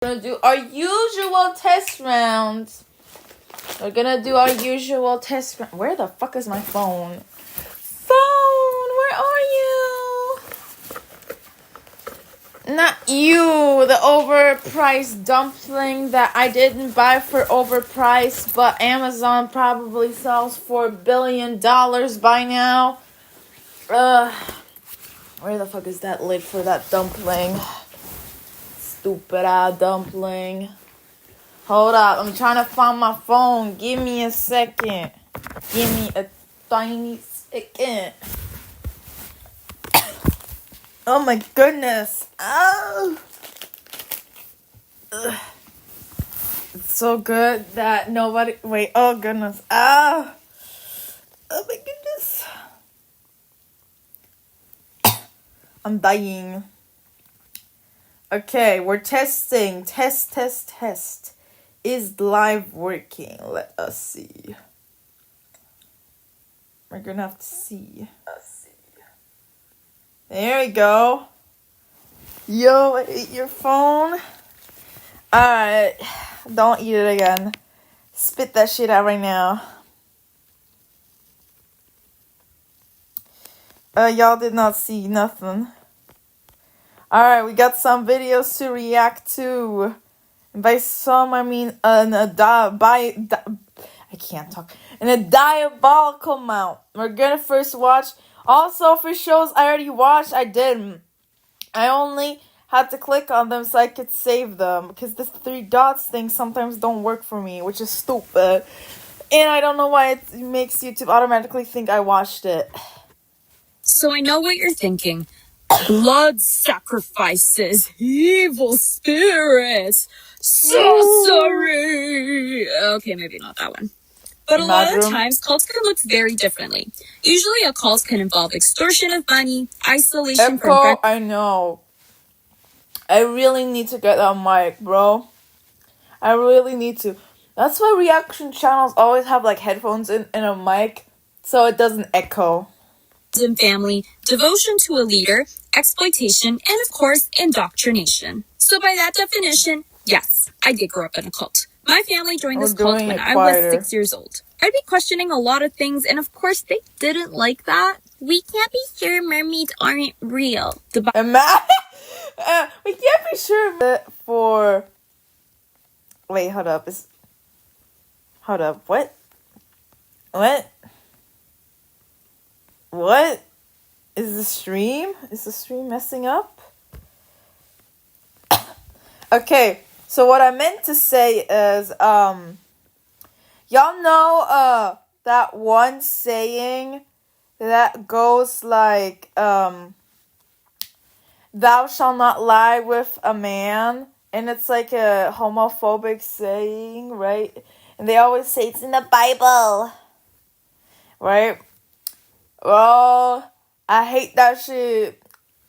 Gonna do our usual test rounds. We're gonna do our usual test round. Where the fuck is my phone? Phone, where are you? Not you, the overpriced dumpling that I didn't buy for overpriced, but Amazon probably sells for $1 billion by now. Where the fuck is that lid for that dumpling? Stupid ass dumpling. Hold up, I'm trying to find my phone. Give me a second. Give me a tiny second. Oh my goodness. Oh. Ugh. It's so good that nobody... Wait, oh goodness. Ah. Oh my goodness. I'm dying. Okay, we're testing. Test. Is live working? Let us see. We're gonna have to see. There we go. Yo, I ate your phone. Alright. Don't eat it again. Spit that shit out right now. Y'all did not see nothing. Alright, we got some videos to react to. And by some, I mean I can't talk. In a diabolical amount. We're gonna first watch. Also, for shows I already watched, I didn't. I only had to click on them so I could save them. Because this 3 dots thing sometimes don't work for me, which is stupid. And I don't know why it makes YouTube automatically think I watched it. So I know what you're thinking. Blood sacrifices, evil spirits, sorcery. Okay, maybe not that one. But a lot of times, cults can look very differently. Usually a cult can involve extortion of money, isolation from... I know. I really need to get that mic, bro. I really need to. That's why reaction channels always have like headphones in a mic so it doesn't echo. And family, devotion to a leader, exploitation, and of course, indoctrination. So by that definition, yes, I did grow up in a cult. My family joined this cult when I was 6 years old. I'd be questioning a lot of things, and of course, they didn't like that. We can't be sure mermaids aren't real. We can't be sure that for... Wait, hold up. Hold up, what? What? Is the stream messing up? Okay, so what I meant to say is, y'all know, that one saying that goes like, thou shalt not lie with a man, and it's like a homophobic saying, right? And they always say it's in the Bible, right? Well, I hate that shit.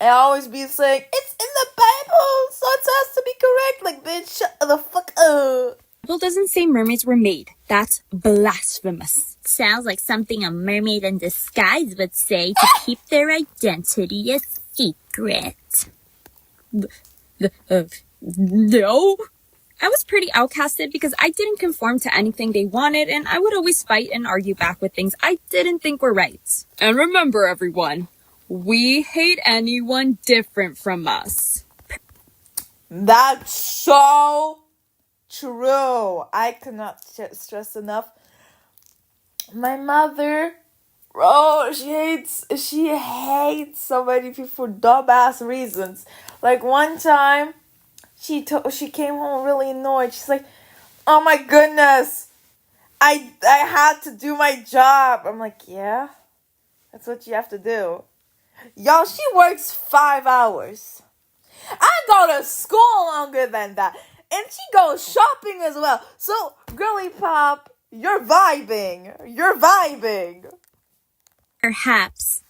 I always be saying, it's in the Bible, so it has to be correct. Like, bitch, shut the fuck up. Bible doesn't say mermaids were made. That's blasphemous. Sounds like something a mermaid in disguise would say to keep their identity a secret. No. I was pretty outcasted because I didn't conform to anything they wanted, and I would always fight and argue back with things I didn't think were right. And remember, everyone, we hate anyone different from us. That's so true. I cannot stress enough. My mother, she hates so many people for dumbass reasons. Like one time, she came home really annoyed. She's like, "Oh my goodness, I had to do my job." I'm like, "Yeah, that's what you have to do." Y'all, she works 5 hours. I go to school longer than that, and she goes shopping as well. So, girly pop, you're vibing. Perhaps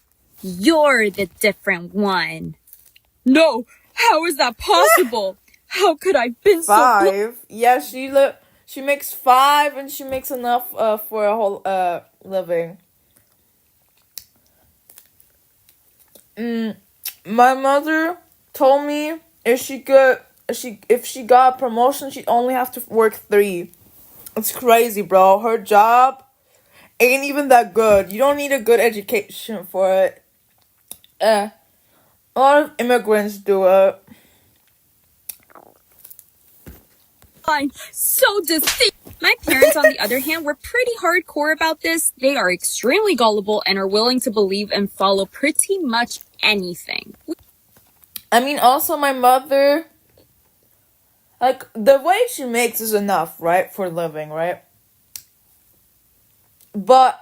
you're the different one. No, how is that possible? How could I have been 5? Yeah, she makes 5 and she makes enough for a whole living. My mother told me if she could if she got a promotion, she'd only have to work 3. It's crazy, bro. Her job ain't even that good. You don't need a good education for it. A lot of immigrants do it. Fine. So deceived. My parents, on the other hand, were pretty hardcore about this. They are extremely gullible and are willing to believe and follow pretty much anything. I mean, also my mother, like, the way she makes is enough, right, for living, right? But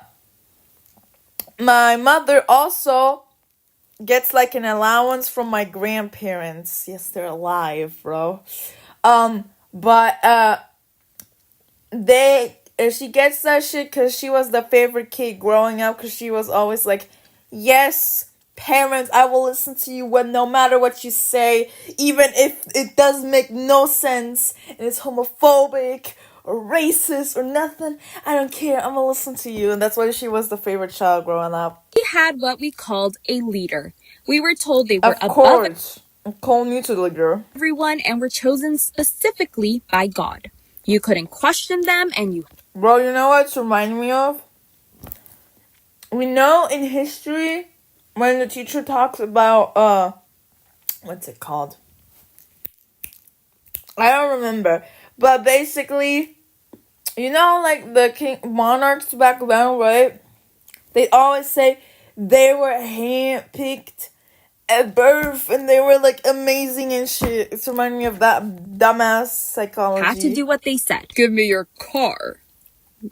my mother also gets, like, an allowance from my grandparents. Yes, they're alive, bro. But she gets that shit because she was the favorite kid growing up, because she was always like, yes, parents, I will listen to you when no matter what you say, even if it does make no sense and it's homophobic or racist or nothing, I don't care, I'm gonna listen to you. And that's why she was the favorite child growing up. We had what we called a leader. We were told they were Of course. I'm calling you to the leader. Everyone and were chosen specifically by God. You couldn't question them and you... Bro, you know what it's reminding me of? We know in history, when the teacher talks about, what's it called? I don't remember. But basically, you know, like the monarchs back then, right? They always say they were handpicked at birth and they were like amazing and shit. It's reminding me of that dumbass psychology. Had to do what they said. Give me your car.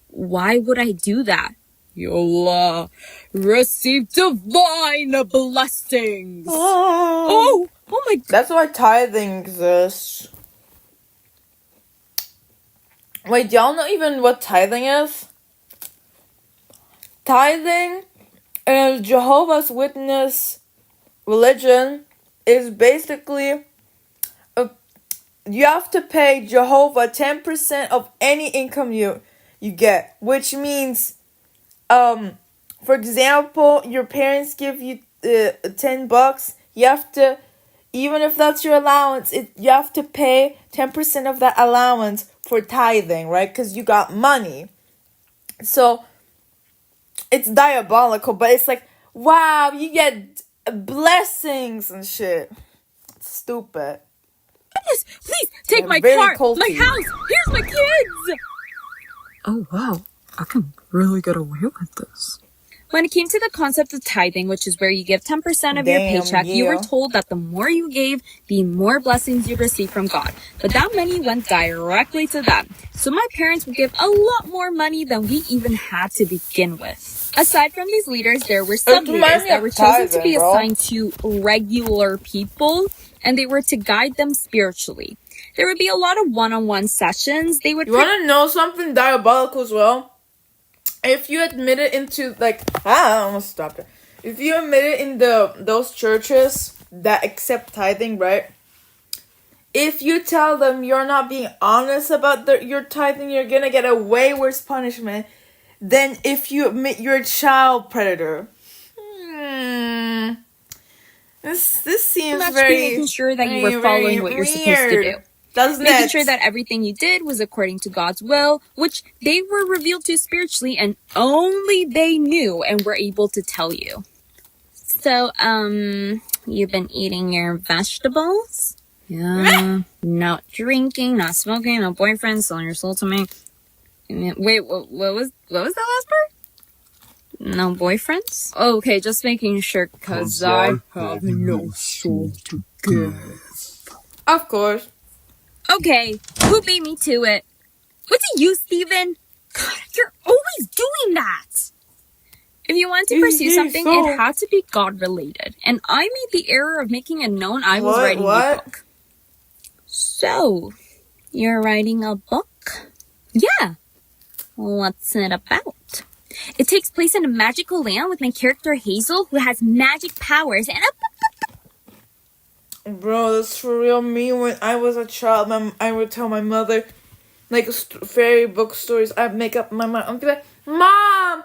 Why would I do that? You'll receive divine blessings. Oh my God. That's why tithing exists. Wait, y'all know even what tithing is? Tithing in Jehovah's Witness religion is basically you have to pay Jehovah 10% of any income you get, which means for example, your parents give you $10, you have to, even if that's your allowance, you have to pay 10% of that allowance for tithing, right? Because you got money. So it's diabolical, but it's like, wow, you get blessings and shit. It's stupid. Goodness, please take my car, my house. Here's my kids. Oh wow, I can really get away with this. When it came to the concept of tithing, which is where you give 10% of your paycheck, you were told that the more you gave, the more blessings you receive from God. But that money went directly to them. So my parents would give a lot more money than we even had to begin with. Aside from these leaders, there were sub-leaders that were chosen to be assigned to regular people, and they were to guide them spiritually. There would be a lot of one-on-one sessions. You want to know something diabolical as well? If you admit it into, like, I almost stopped it. If you admit it in those churches that accept tithing, right? If you tell them you're not being honest about your tithing, you're gonna get a way worse punishment than if you admit you're a child predator. This seems very making sure that you were following what you're supposed to do. Making sure that everything you did was according to God's will, which they were revealed to spiritually and only they knew and were able to tell you. So, you've been eating your vegetables? Yeah. Not drinking, not smoking, no boyfriend, selling your soul to me. Wait, what was that last part? No boyfriends? Okay, just making sure, cause I have no soul to give. Of course. Okay, who beat me to it? Was it you, Steven? God, you're always doing that! If you wanted to pursue something, it had to be God-related. And I made the error of making it known I was writing a book. So, you're writing a book? Yeah. What's it about? It takes place in a magical land with my character Hazel, who has magic powers and a... Bro, that's for real. Me, when I was a child, I would tell my mother, like, fairy book stories. I'd make up my mind. I'd be like, Mom,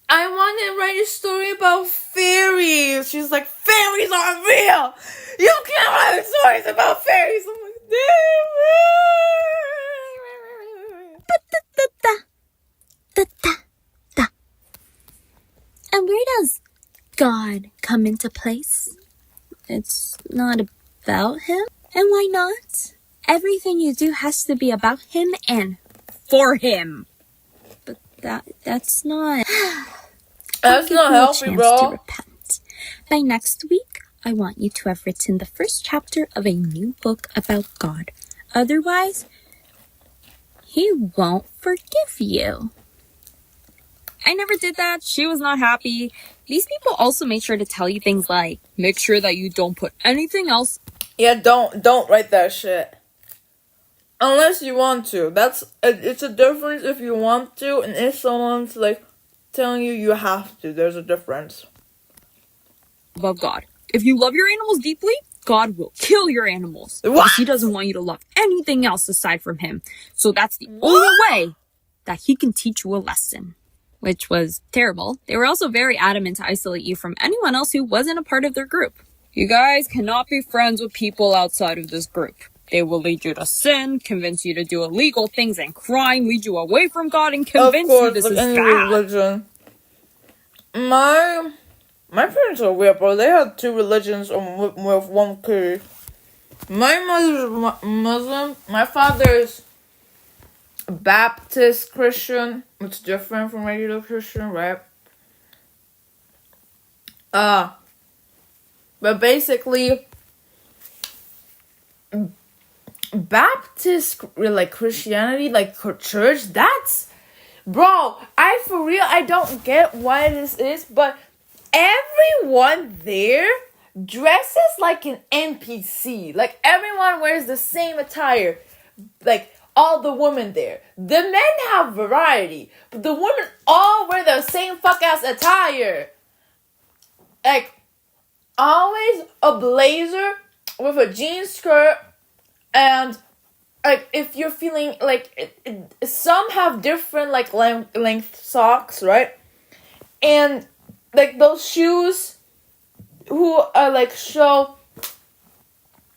I want to write a story about fairies. She's like, fairies aren't real. You can't write stories about fairies. I'm like, Da-da-da-da. And where does God come into place? It's not about him. And why not? Everything you do has to be about him and for him. But that's not... That's not healthy, bro. To repent. By next week, I want you to have written the first chapter of a new book about God. Otherwise, he won't forgive you. I never did that. She was not happy. These people also made sure to tell you things like, make sure that you don't put anything else. Yeah, don't write that shit. Unless you want to. It's a difference if you want to, and if someone's like telling you have to. There's a difference. Above God. If you love your animals deeply, God will kill your animals. What? Because he doesn't want you to love anything else aside from him. So that's the only way that he can teach you a lesson. Which was terrible. They were also very adamant to isolate you from anyone else who wasn't a part of their group. You guys cannot be friends with people outside of this group. They will lead you to sin, convince you to do illegal things and crime, lead you away from God, and convince you this is any bad. Religion. My parents are weird, bro. They had two religions with one kid. My mother's Muslim. My father's Baptist Christian. It's different from regular Christian, right? But basically, Baptist, like Christianity, like church, that's, bro, I don't get why this is, but everyone there dresses like an NPC. Like, everyone wears the same attire. Like, all the women there. The men have variety, but the women all wear the same fuck-ass attire. Like, always a blazer with a jean skirt, and like, if you're feeling like some have different like length socks, right? And like those shoes who like show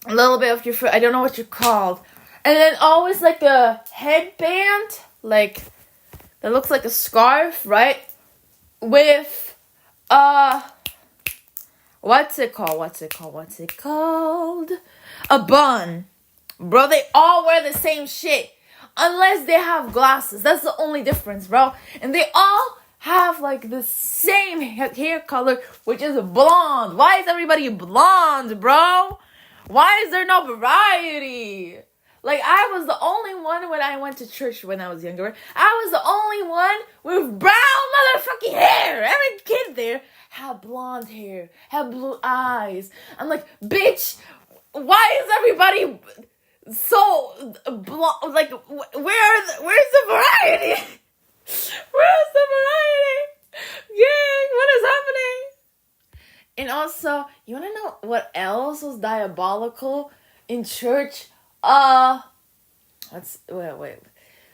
a little bit of your foot. I don't know what you're called. And then always like a headband, like that looks like a scarf, right? With what's it called? A bun. Bro, they all wear the same shit. Unless they have glasses. That's the only difference, bro. And they all have like the same hair color, which is blonde. Why is everybody blonde, bro? Why is there no variety? Like, I was the only one when I went to church when I was younger. I was the only one with brown motherfucking hair. Every kid there had blonde hair, had blue eyes. I'm like, bitch, why is everybody so blonde? Like, where's the variety? Where's the variety? Gang, what is happening? And also, you wanna know what else was diabolical in church? Wait.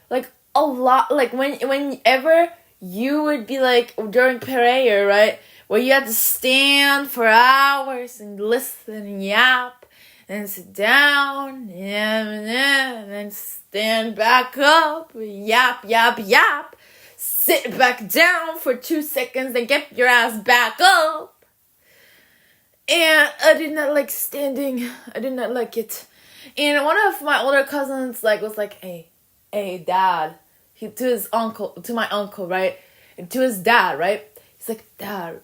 Like, a lot, like, whenever you would be, like, during prayer, right? Where you had to stand for hours and listen and yap, and sit down, and then stand back up, yap, sit back down for 2 seconds, then get your ass back up. And I did not like standing. I did not like it. And one of my older cousins was like, hey, dad. To my uncle, right? And to his dad, right? He's like, Dad,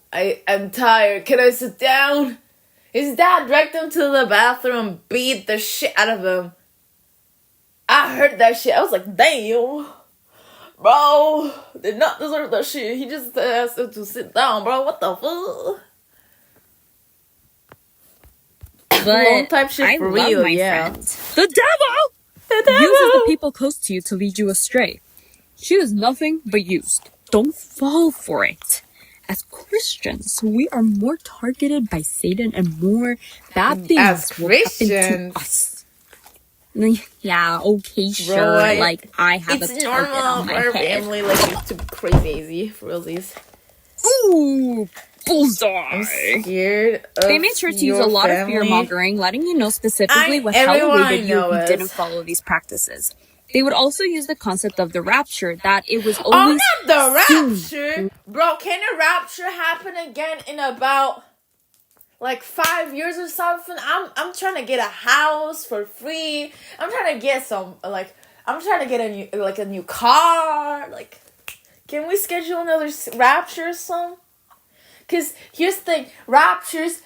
I'm tired. Can I sit down? His dad dragged him to the bathroom and beat the shit out of him. I heard that shit. I was like, damn. Bro, did not deserve that shit. He just asked him to sit down, bro. What the fuck? But type shit I for love real, my yeah. friends. The devil uses the people close to you to lead you astray. She is nothing but used. Don't fall for it. As Christians, we are more targeted by Satan and more bad things As will happen Christians. to us. Yeah, okay, sure. Bro, like, I have a it's target normal on my for our head. family, like, to be crazy, for realsies. Ooh, bullseye. I'm scared of They made sure to use a lot of fear-mongering, letting you know specifically what hell awaited you if you didn't follow these practices. They would also use the concept of the rapture, that it was always... Oh, not the rapture! Bro, can a rapture happen again in about, like, 5 years or something? I'm trying to get a house for free. I'm trying to get some, like, I'm trying to get a new car. Like, can we schedule another rapture or something? Because here's the thing, raptures...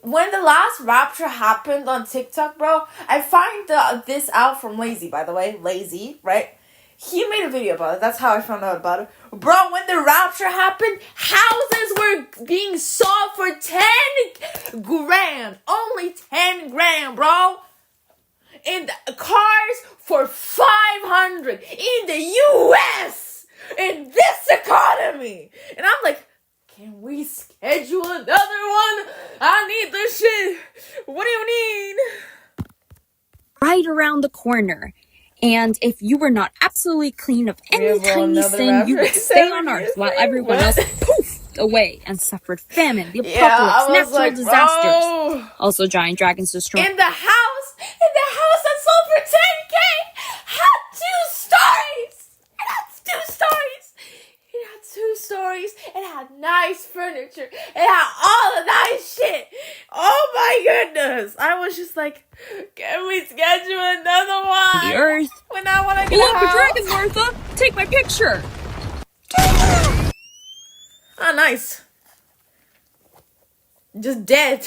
when the last rapture happened on TikTok, bro, I find this out from Lazy, by the way. Lazy, right? He made a video about it. That's how I found out about it. Bro, when the rapture happened, houses were being sold for 10 grand. Only 10 grand, bro. And cars for 500 in the U.S. in this economy. And I'm like, can we schedule another one? I need this shit. What do you need? Right around the corner. And if you were not absolutely clean of any tiny sin, you would stay on Earth while everyone else poofed away and suffered famine, the apocalypse, natural disasters. Also, giant dragons destroyed. In the house that sold for 10K had 2 stories. It had 2 stories. It had 2 stories. It had nice furniture. It had all the nice shit. Oh my goodness. I was just like, can we schedule another one? The Earth. When I want to get Look, a dragon, Martha. Take my picture. Oh, nice. Just dead.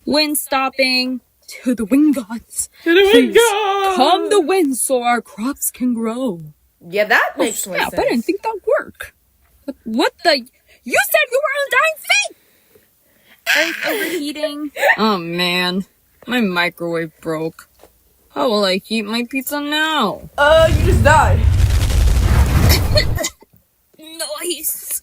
Wind stopping. To the wind gods. To the wind gods. Calm the wind so our crops can grow. Yeah, that makes more sense. I didn't think that'd work. What the? You said you were on dying feet! Earth overheating. Oh man, my microwave broke. How will I heat my pizza now? You just died. Nice.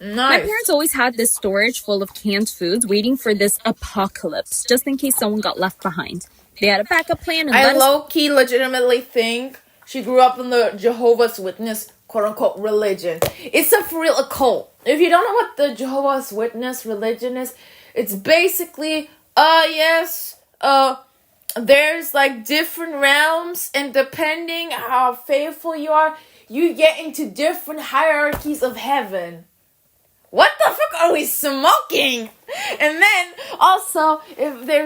Nice. My parents always had this storage full of canned foods waiting for this apocalypse, just in case someone got left behind. They had a backup plan and I low-key legitimately think she grew up in the Jehovah's Witness quote-unquote religion. It's for real a cult. If you don't know what the Jehovah's Witness religion is, it's basically, there's like different realms, and depending how faithful you are, you get into different hierarchies of heaven. What the fuck are we smoking? And then also, if there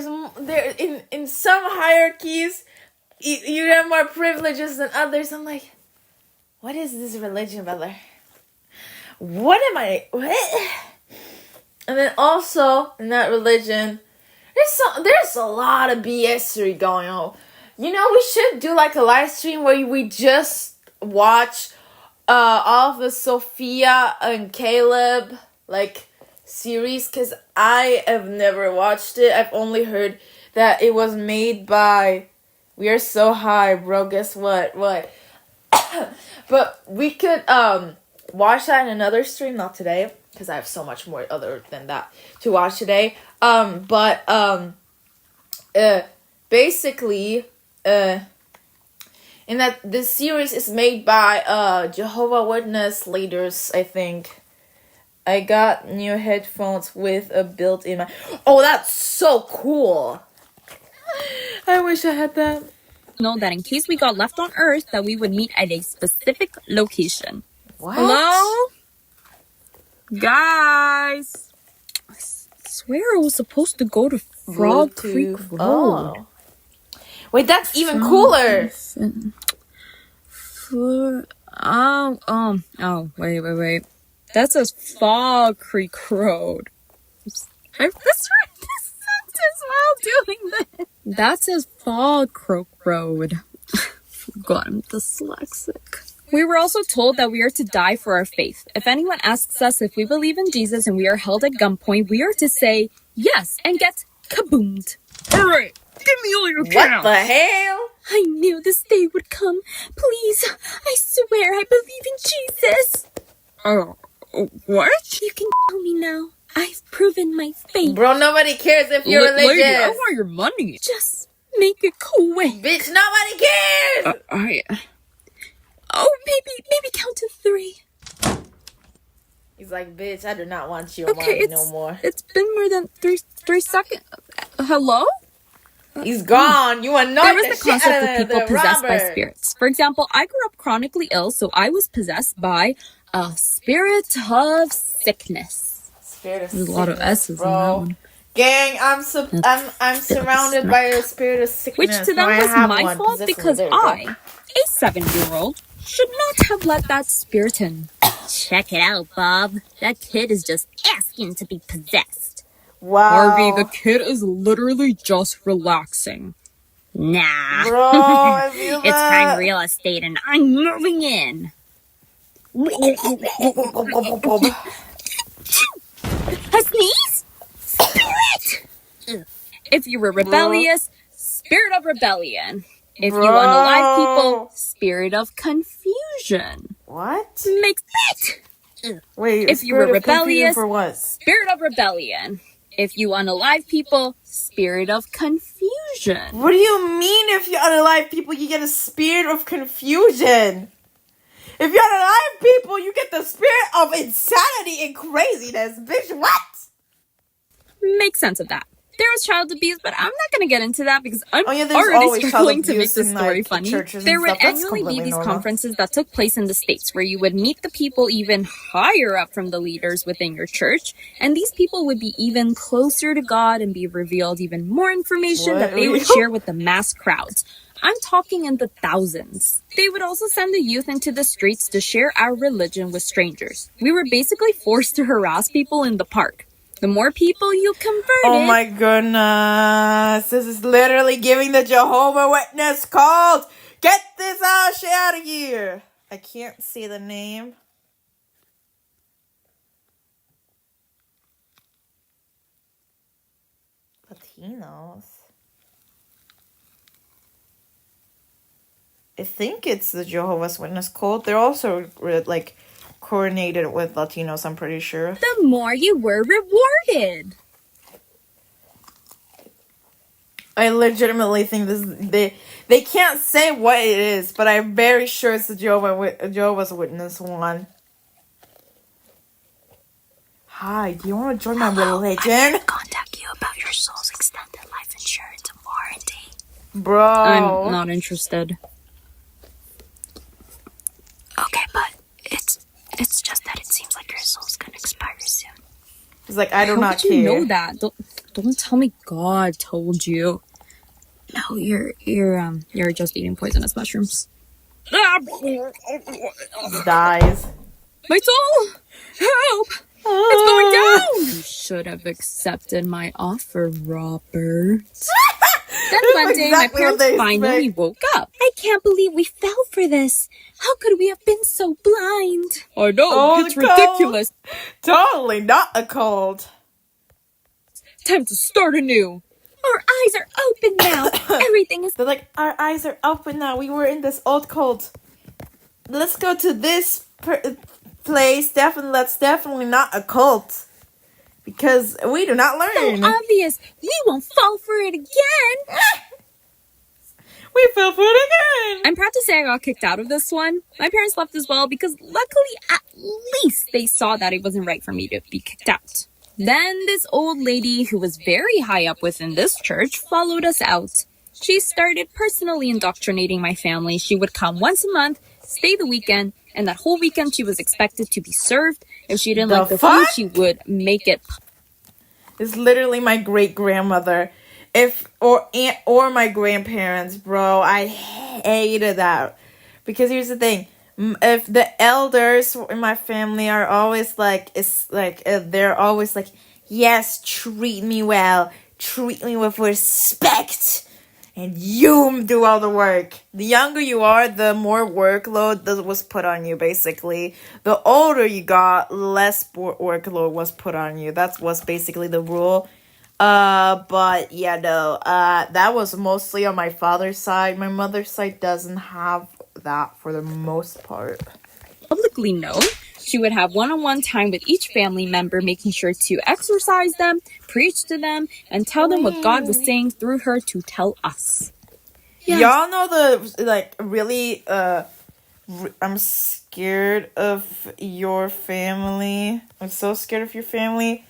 in some hierarchies, you have more privileges than others. I'm like, what is this religion, brother? What? And then also in that religion, there's a lot of BS going on. You know, we should do like a live stream where we just watch all of the Sophia and Caleb like series, because I have never watched it. I've only heard that it was made by We Are So High, bro. Guess what? But we could watch that in another stream, not today, because I have so much more other than that to watch today. Basically, in that this series is made by Jehovah's Witness leaders, I think. I got new headphones with a built-in mic. Oh, that's so cool. I wish I had that. Know that in case we got left on Earth, that we would meet at a specific location. What? Hello? Guys. I swear I was supposed to go to Frog Creek Road. Oh. Wait, that's even cooler. Wait. That says Fog Creek Road. This sentence while doing this. That says Fog Creek Road. God, I'm dyslexic. We were also told that we are to die for our faith. If anyone asks us if we believe in Jesus and we are held at gunpoint, we are to say yes and get kaboomed. Alright, give me all your cash. What the hell? I knew this day would come. Please, I swear I believe in Jesus. Oh, what? You can tell me now. I've proven my faith. Bro, nobody cares if you're religious. Lady, I want your money. Just make it quick. Bitch, nobody cares. Oh, maybe count to 3. He's like, bitch, I do not want your Okay, mommy no more. it's been more than three seconds. Hello? He's gone. You annoyed There was the the shit concept out of people the possessed by Robert. spirits. For example, I grew up chronically ill, so I was possessed by a spirit of sickness. Spirit of There's sickness, a lot of S's in that bro. one. Gang, I'm surrounded by a spirit of sickness. Which to them No, I was have my one. fault because There we go. I, a 7-year-old, should not have let that spirit in. Check it out, Bob. That kid is just asking to be possessed. Wow. Harvey, the kid is literally just relaxing. Nah. Bro, I feel It's prime that. real estate and I'm moving in. A sneeze? Spirit! If you were rebellious, spirit of rebellion. If you unalive people, spirit of confusion. What? Makes it. Wait, If you were spirit of confusion rebellious, for what? spirit of rebellion. If you unalive people, spirit of confusion. What do you mean if you unalive people, you get a spirit of confusion? If you unalive people, you get the spirit of insanity and craziness. Bitch, what? Make sense of that. There was child abuse, but I'm not going to get into that because I'm There's already always child struggling to make abuse this in, story like, funny. churches and There would stuff. That's annually be completely these normal. conferences that took place in the States where you would meet the people even higher up from the leaders within your church, and these people would be even closer to God and be revealed even more information that they would share with the mass crowds. I'm talking in the thousands. They would also send the youth into the streets to share our religion with strangers. We were basically forced to harass people in the park. The more people you converted... Oh my goodness. This is literally giving the Jehovah Witness cult. Get this shit out of here. I can't see the name. Latinos. I think it's the Jehovah's Witness cult. They're also like coordinated with Latinos, I'm pretty sure. The more you were rewarded. I legitimately think they can't say what it is, but I'm very sure it's the Jehovah's Witness one. Hi, do you want to join my religion? Contact you about your soul's extended life insurance and warranty. Bro. I'm not interested. Okay, but it's just that it seems like your soul's gonna expire soon. He's like, I do How not would you care. know that? Don't tell me God told you. No, you're just eating poisonous mushrooms. Dies. My soul! Help! It's going down! You should have accepted my offer, Robert. Then one day, my exactly what parents they finally expect. woke up. I can't believe we fell for this. How could we have been so blind? I know, Oh, it's the cult. ridiculous. Totally not a cult. Time to start anew. Our eyes are open now. Everything is... They're like, our eyes are open now. We were in this old cult. Let's go to this place. That's definitely not a cult. Because we do not learn. so obvious. We won't fall for it again. We fell for it again. I'm proud to say I got kicked out of this one. My parents left as well because luckily at least they saw that it wasn't right for me to be kicked out. Then this old lady who was very high up within this church followed us out. She started personally indoctrinating my family. She would come once a month, stay the weekend, and that whole weekend she was expected to be served. If she didn't like the food, she would make it. It's literally my great grandmother, or aunt or my grandparents, bro. I hated that because here's the thing: if the elders in my family are always like, they're always like, yes, treat me well, treat me with respect. And you do all the work. The younger you are, the more workload that was put on you, basically. The older you got, less workload was put on you. That was basically the rule. But yeah, no. That was mostly on my father's side. My mother's side doesn't have that for the most part. Publicly known. She would have one-on-one time with each family member, making sure to exercise them, preach to them, and tell them what God was saying through her to tell us. Yes. Y'all know the, really, scared of your family. I'm so scared of your family.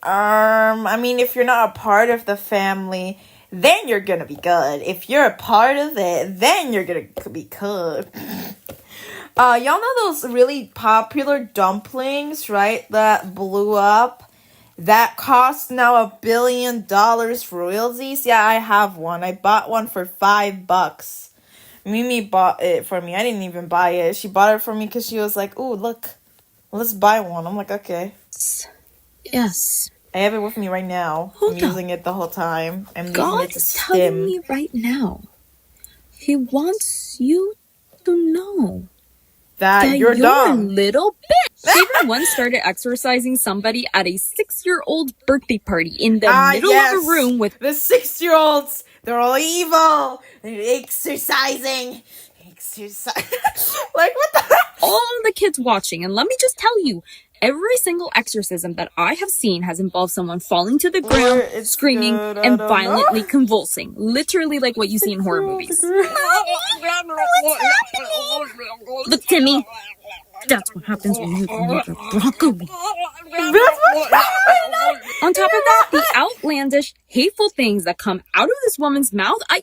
I mean, if you're not a part of the family, then you're gonna be good. If you're a part of it, then you're gonna be good. Y'all know those really popular dumplings, right? That blew up? That cost now $1 billion royalties? Yeah, I have one. I bought one for $5. Mimi bought it for me. I didn't even buy it. She bought it for me because she was like, ooh, look, let's buy one. I'm like, okay. Yes. I have it with me right now. Hold I'm up. using it the whole time. I'm using it to God's telling stim. me right now. He wants you to know That you're a dumb. little bitch. She even once started exercising somebody at a 6-year-old birthday party in the middle of a room with the 6-year-olds. They're all evil. They're exercising. Like, what the? all the kids watching. And let me just tell you, every single exorcism that I have seen has involved someone falling to the ground, It's screaming, good, I and don't violently know. convulsing. Literally like what you see in horror movies. Look, Timmy. That's what happens when you eat your broccoli. On top of that, the outlandish, hateful things that come out of this woman's mouth, I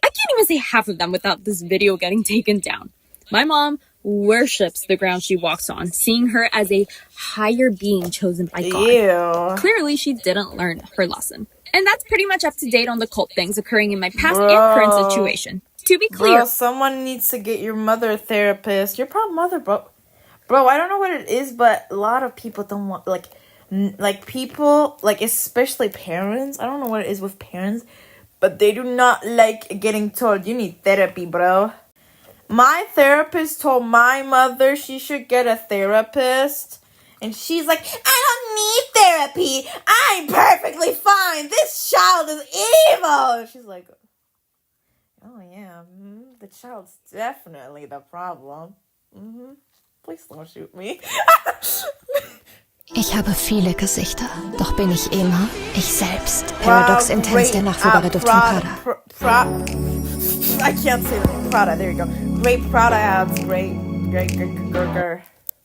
can't even say half of them without this video getting taken down. My mom worships the ground she walks on, seeing her as a higher being chosen by God. Ew. Clearly, she didn't learn her lesson. And that's pretty much up to date on the cult things occurring in my past and current situation. To be clear, Bro, someone needs to get your mother a therapist. Your proud mother, bro. Bro, I don't know what it is, but a lot of people don't want, like people, like, especially parents. I don't know what it is with parents, but they do not like getting told, you need therapy, bro. My therapist told my mother she should get a therapist. And she's like, I don't need therapy. I'm perfectly fine. This child is evil. She's like, oh yeah, the child's definitely the problem. Please don't shoot me. Ich habe viele Gesichter, doch bin ich immer ich selbst. Paradox Intense, der Nachfolger Prada. I can't say that. Prada, there you go. Great Prada ads. Great.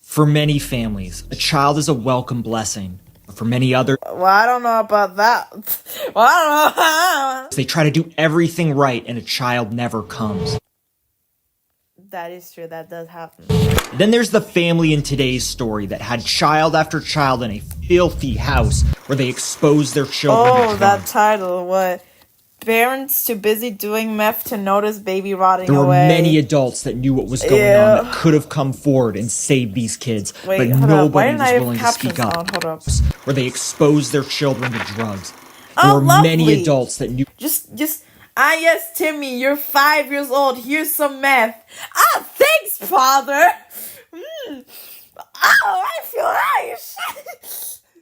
For many families, a child is a welcome blessing. But for many others, Well, I don't know about that. Well, I don't know. they try to do everything right and a child never comes. That is true. That does happen. Then there's the family in today's story that had child after child in a filthy house where they exposed their children to Oh, drugs. that title. What? Parents too busy doing meth to notice baby rotting There were away. many adults that knew what was going on that could have come forward and saved these kids, Wait, but hold up. Why nobody didn't I was have willing to captions speak up. on? Hold up. Where they exposed their children to drugs. There Oh, were many lovely. adults that knew Just, yes, Timmy, you're 5 years old. Here's some meth. Oh, thanks, father. Oh, I feel nice.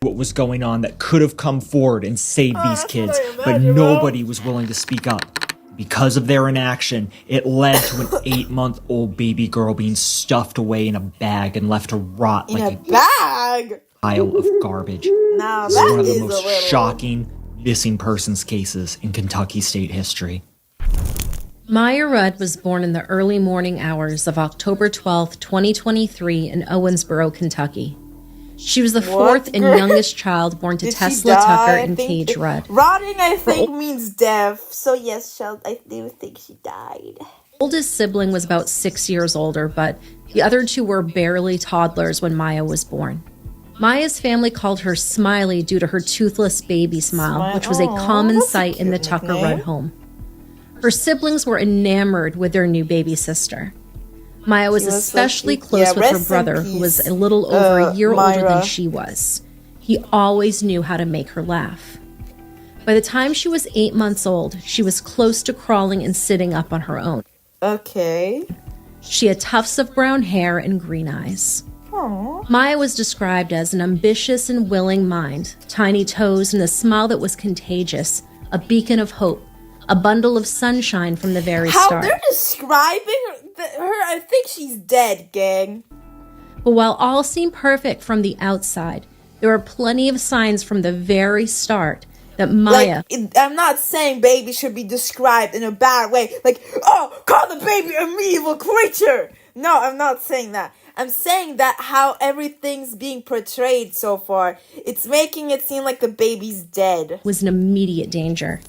what was going on that could have come forward and saved these that's kids, what I but imagine, bro. nobody was willing to speak up. Because of their inaction, it led to an 8-month-old baby girl being stuffed away in a bag and left to rot In a like a bag. pile of garbage. Now This is one that of the is a most little. shocking missing persons cases in Kentucky state history. Maya Rudd was born in the early morning hours of October 12, 2023 in Owensboro, Kentucky. She was the fourth and girl? youngest child born to Did she Tesla die? Tucker I and think Paige Rudd. Rotting, I think, means death. So yes, I do think she died. Oldest sibling was about 6 years older, but the other two were barely toddlers when Maya was born. Maya's family called her Smiley due to her toothless baby smile, which was a common that's a sight in the cute Tucker nickname. Rudd home. Her siblings were enamored with their new baby sister. Maya was She was so especially cute. close Yeah, with her rest in brother, who was peace, a little over a year older Myra. than she was. He always knew how to make her laugh. By the time she was 8 months old, she was close to crawling and sitting up on her own. Okay. She had tufts of brown hair and green eyes. Aww. Maya was described as an ambitious and willing mind, tiny toes and a smile that was contagious, a beacon of hope, a bundle of sunshine from the very How start. they're describing her, I think she's dead, gang. But while all seemed perfect from the outside, there were plenty of signs from the very start that Maya I'm not saying baby should be described in a bad way. Like, oh, call the baby an evil creature. No, I'm not saying that. I'm saying that how everything's being portrayed so far, it's making it seem like the baby's dead. Was in immediate danger.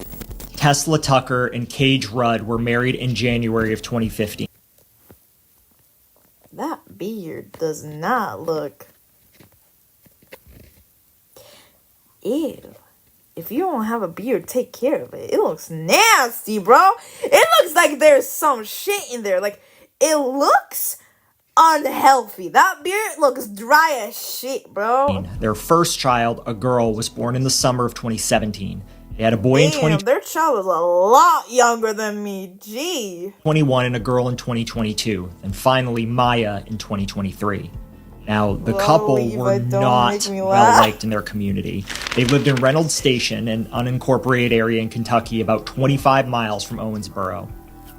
Tesla Tucker and Cage Rudd were married in January of 2015. That beard does not look... Ew. If you don't have a beard, take care of it. It looks nasty, bro. It looks like there's some shit in there. Like, it looks unhealthy. That beard looks dry as shit, bro. Their first child, a girl, was born in the summer of 2017. They had a boy in 2021 their child is a lot younger than me. Gee. and a girl in 2022. And finally, Maya in 2023. Now, the couple were not well-liked in their community. They lived in Reynolds Station, an unincorporated area in Kentucky about 25 miles from Owensboro.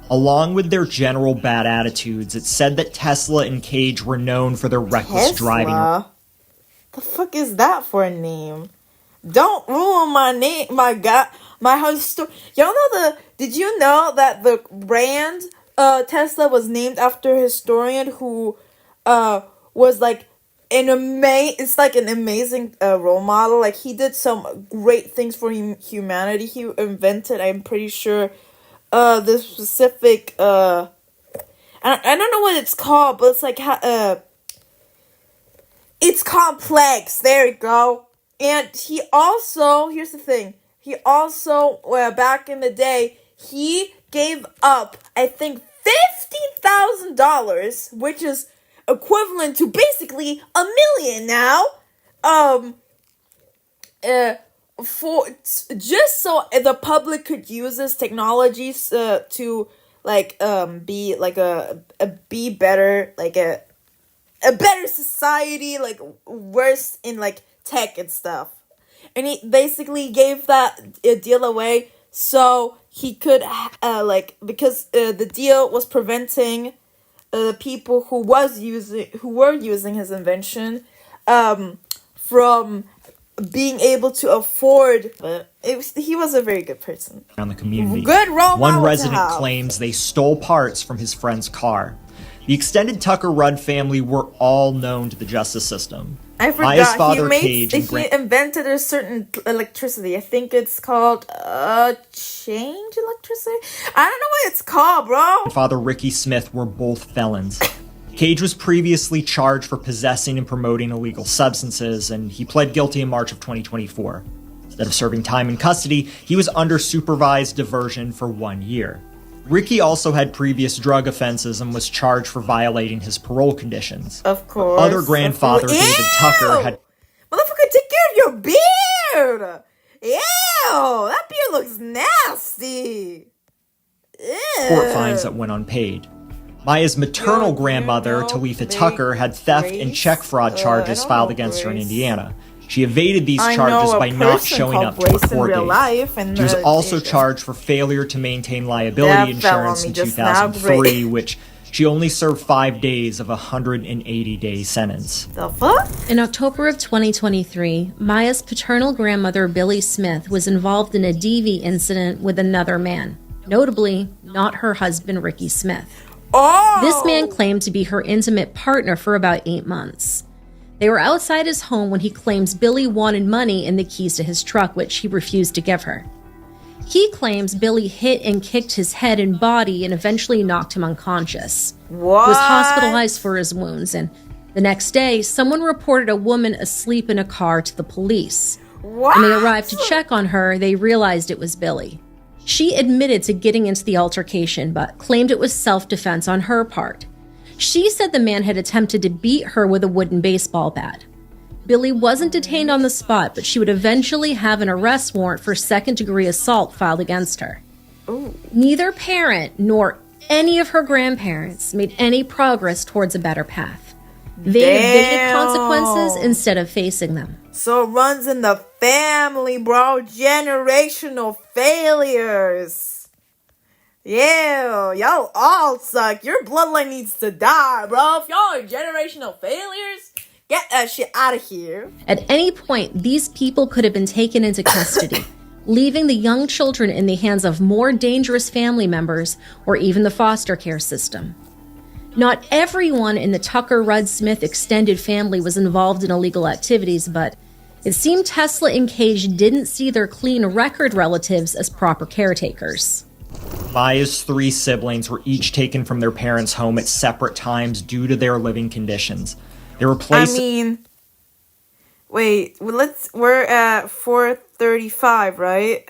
Along with their general bad attitudes, it's said that Tesla and Cage were known for their reckless driving. The fuck is that for a name? Don't ruin my name, my whole story. Y'all know did you know that the brand Tesla was named after a historian who was like an amazing role model. Like, he did some great things for humanity. He invented, I'm pretty sure, this specific I don't know what it's called, but it's like it's complex. There you go. And he also, here's the thing, he also, back in the day, he gave up, I think, $50,000, which is equivalent to basically $1 million now, for just so the public could use this technologies to like be like be better, like a better society, like worse in like tech and stuff. And he basically gave that deal away so he could because the deal was preventing people who were using his invention from being able to afford. But he was a very good person. Around the community. Good role model. One resident claims they stole parts from his friend's car. The extended Tucker Rudd family were all known to the justice system. I forgot. Maya's father, Cage, he invented a certain electricity. I think it's called change electricity. I don't know what it's called, bro. Father Ricky Smith were both felons. Cage was previously charged for possessing and promoting illegal substances, and he pled guilty in March of 2024. Instead of serving time in custody, he was under supervised diversion for 1 year. Ricky also had previous drug offenses and was charged for violating his parole conditions. Of course. Other grandfather, David Tucker, had... Motherfucker, take care of your beard! Ew! That beard looks nasty! Ew. Court fines that went unpaid. Maya's maternal grandmother, Talitha Tucker, had theft and check fraud charges filed against her in Indiana. She evaded these charges by not showing up to her court date. She was also charged for failure to maintain liability insurance in 2003, which she only served 5 days of a 180-day sentence. The fuck? In October of 2023, Maya's paternal grandmother, Billy Smith, was involved in a DV incident with another man. Notably, not her husband, Ricky Smith. Oh! This man claimed to be her intimate partner for about 8 months. They were outside his home when he claims Billy wanted money and the keys to his truck, which he refused to give her. He claims Billy hit and kicked his head and body and eventually knocked him unconscious. What? He was hospitalized for his wounds, and the next day, someone reported a woman asleep in a car to the police. What? When they arrived to check on her, they realized it was Billy. She admitted to getting into the altercation, but claimed it was self-defense on her part. She said the man had attempted to beat her with a wooden baseball bat. Billy wasn't detained on the spot, but she would eventually have an arrest warrant for second-degree assault filed against her. Ooh. Neither parent nor any of her grandparents made any progress towards a better path. They evaded consequences instead of facing them. So it runs in the family, bro. Generational failures. Yeah, y'all all suck. Your bloodline needs to die, bro. If y'all are generational failures, get that shit out of here. At any point, these people could have been taken into custody, leaving the young children in the hands of more dangerous family members or even the foster care system. Not everyone in the Tucker Rudd Smith extended family was involved in illegal activities, but it seemed Tesla and Cage didn't see their clean record relatives as proper caretakers. Maya's 3 siblings were each taken from their parents' home at separate times due to their living conditions. They were placed... we're at 435, right?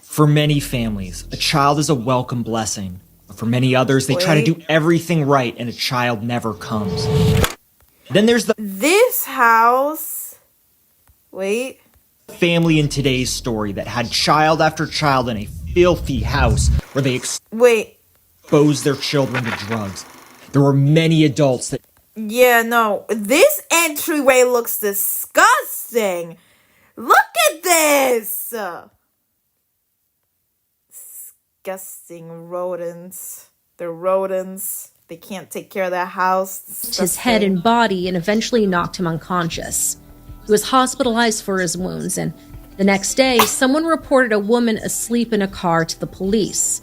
For many families, a child is a welcome blessing. But for many others, they try to do everything right and a child never comes. Then there's this house. Family in today's story that had child after child in a filthy house where they exposed their children to drugs. There were many adults that... Yeah, no. This entryway looks disgusting. Look at this. Disgusting rodents. They're rodents. They can't take care of their house. His head and body and eventually knocked him unconscious. He was hospitalized for his wounds, and the next day, someone reported a woman asleep in a car to the police.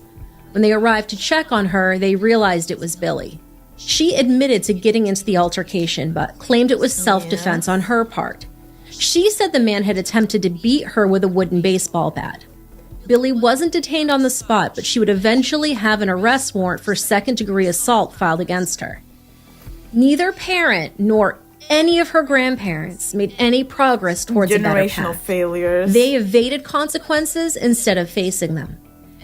When they arrived to check on her, they realized it was Billy. She admitted to getting into the altercation, but claimed it was self-defense on her part. She said the man had attempted to beat her with a wooden baseball bat. Billy wasn't detained on the spot, but she would eventually have an arrest warrant for second-degree assault filed against her. Neither parent nor any of her grandparents made any progress towards a better path. Failures. They evaded consequences instead of facing them.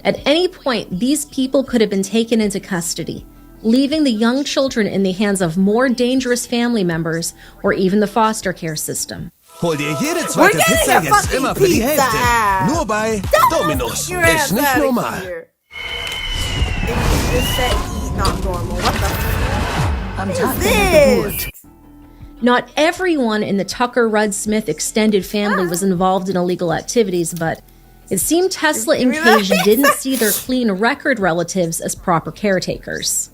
At any point, these people could have been taken into custody, leaving the young children in the hands of more dangerous family members or even the foster care system. Hol dir jede zweite Pizza jetzt immer für die Hälfte. Nur bei Domino's. Ist nicht normal. Not everyone in the Tucker Rudd Smith extended family was involved in illegal activities, but it seemed Tesla and Cage didn't see their clean record relatives as proper caretakers.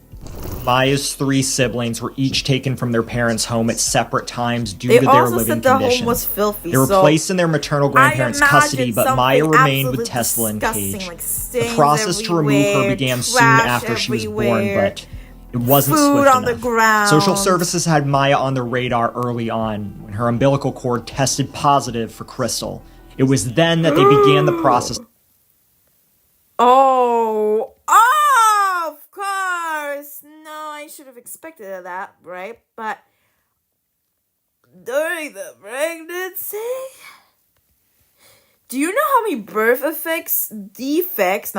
Maya's 3 siblings were each taken from their parents' home at separate times due to their living conditions. Home was filthy, they were placed in their maternal grandparents' custody, but Maya remained with Tesla and Cage. The process to remove her began soon after she was born, but it wasn't swift enough. Social services had Maya on their radar early on when her umbilical cord tested positive for crystal. It was then that they began the process. Of course. No, I should have expected that, right? But during the pregnancy, do you know how many birth defects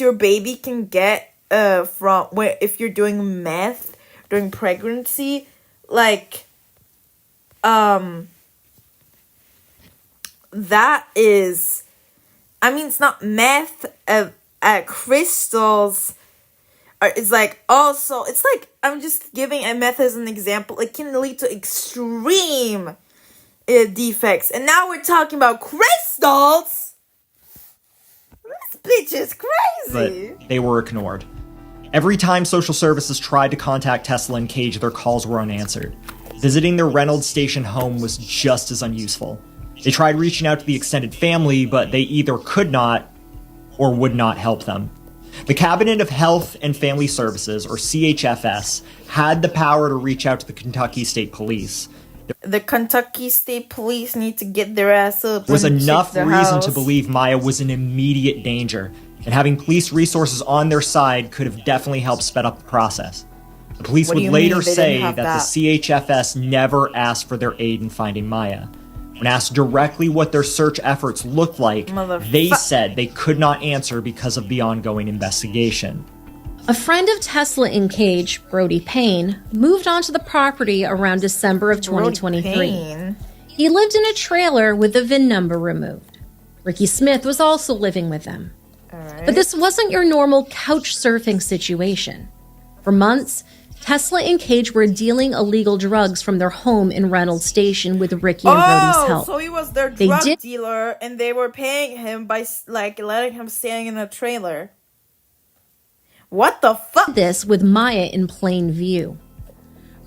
your baby can get from if you're doing meth during pregnancy? Like, that is, I mean, it's not meth, crystals. It's like, also, it's like, I'm just giving a meth as an example. It can lead to extreme defects. And now we're talking about crystals. This bitch is crazy. But they were ignored. Every time social services tried to contact Tesla and Cage, their calls were unanswered. Visiting their Reynolds Station home was just as unuseful. They tried reaching out to the extended family, but they either could not or would not help them. The Cabinet of Health and Family Services, or CHFS, had the power to reach out to the Kentucky State Police. The Kentucky State Police need to get their ass up. There was enough reason to believe Maya was in immediate danger, and having police resources on their side could have definitely helped sped up the process. The police would later say that the CHFS never asked for their aid in finding Maya. When asked directly what their search efforts looked like, they said they could not answer because of the ongoing investigation. A friend of Tesla and Cage, Brody Payne, moved onto the property around December of 2023. He lived in a trailer with the VIN number removed. Ricky Smith was also living with them. But this wasn't your normal couch surfing situation. For months, Tesla and Cage were dealing illegal drugs from their home in Reynolds Station with Ricky and Brody's help. So he was their drug dealer, and they were paying him by letting him stay in a trailer. What the fuck? This with Maya in plain view.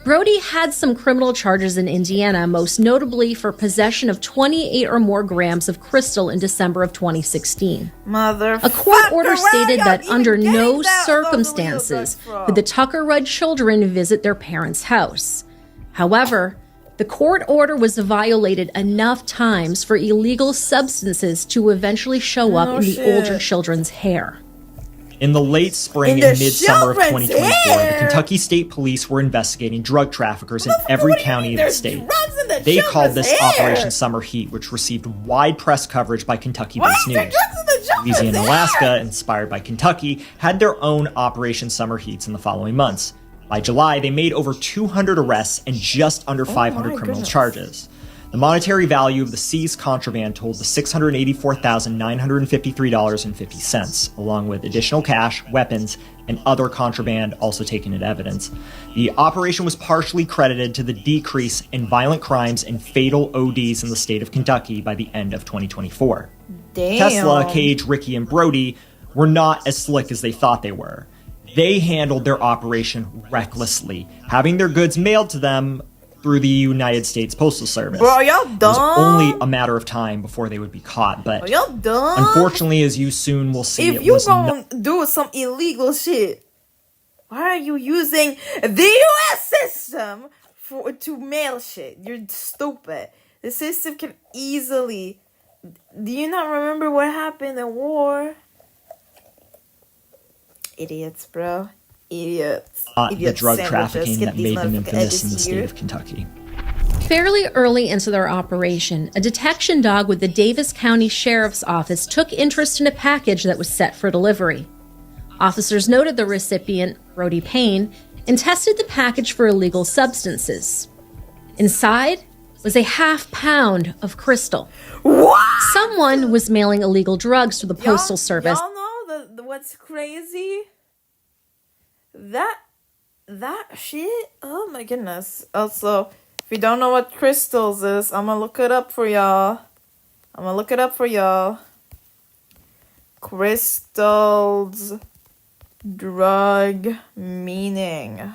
Brody had some criminal charges in Indiana, most notably for possession of 28 or more grams of crystal in December of 2016. A court order stated that under no circumstances could the Tucker Rudd children visit their parents' house. However, the court order was violated enough times for illegal substances to eventually show up in the older children's hair. In the late spring and midsummer of 2024, the Kentucky State Police were investigating drug traffickers in every county in the state. They called this Operation Summer Heat, which received wide press coverage by Kentucky-based news. Louisiana and Alaska, inspired by Kentucky, had their own Operation Summer Heats in the following months. By July, they made over 200 arrests and just under 500 criminal charges. The monetary value of the seized contraband totaled $684,953.50, along with additional cash, weapons, and other contraband also taken into evidence. The operation was partially credited to the decrease in violent crimes and fatal ODs in the state of Kentucky by the end of 2024. Damn. Tesla, Cage, Ricky, and Brody were not as slick as they thought they were. They handled their operation recklessly, having their goods mailed to them through the United States Postal Service. Bro, y'all dumb? It was only a matter of time before they would be caught, but y'all dumb? Unfortunately, as you soon will see, if you gonna do some illegal shit, why are you using the U.S. system to mail shit? You're stupid. The system can easily... Do you not remember what happened in war? Idiots, bro. Idiots. The drug trafficking that made them infamous in the state of Kentucky. Fairly early into their operation, a detection dog with the Davis County Sheriff's Office took interest in a package that was set for delivery. Officers noted the recipient, Brody Payne, and tested the package for illegal substances. Inside was a half-pound of crystal. What? Someone was mailing illegal drugs to the Postal Service. Y'all know what's crazy? That shit? Oh my goodness. Also, if you don't know what crystals is, I'm gonna look it up for y'all. Crystals, drug meaning.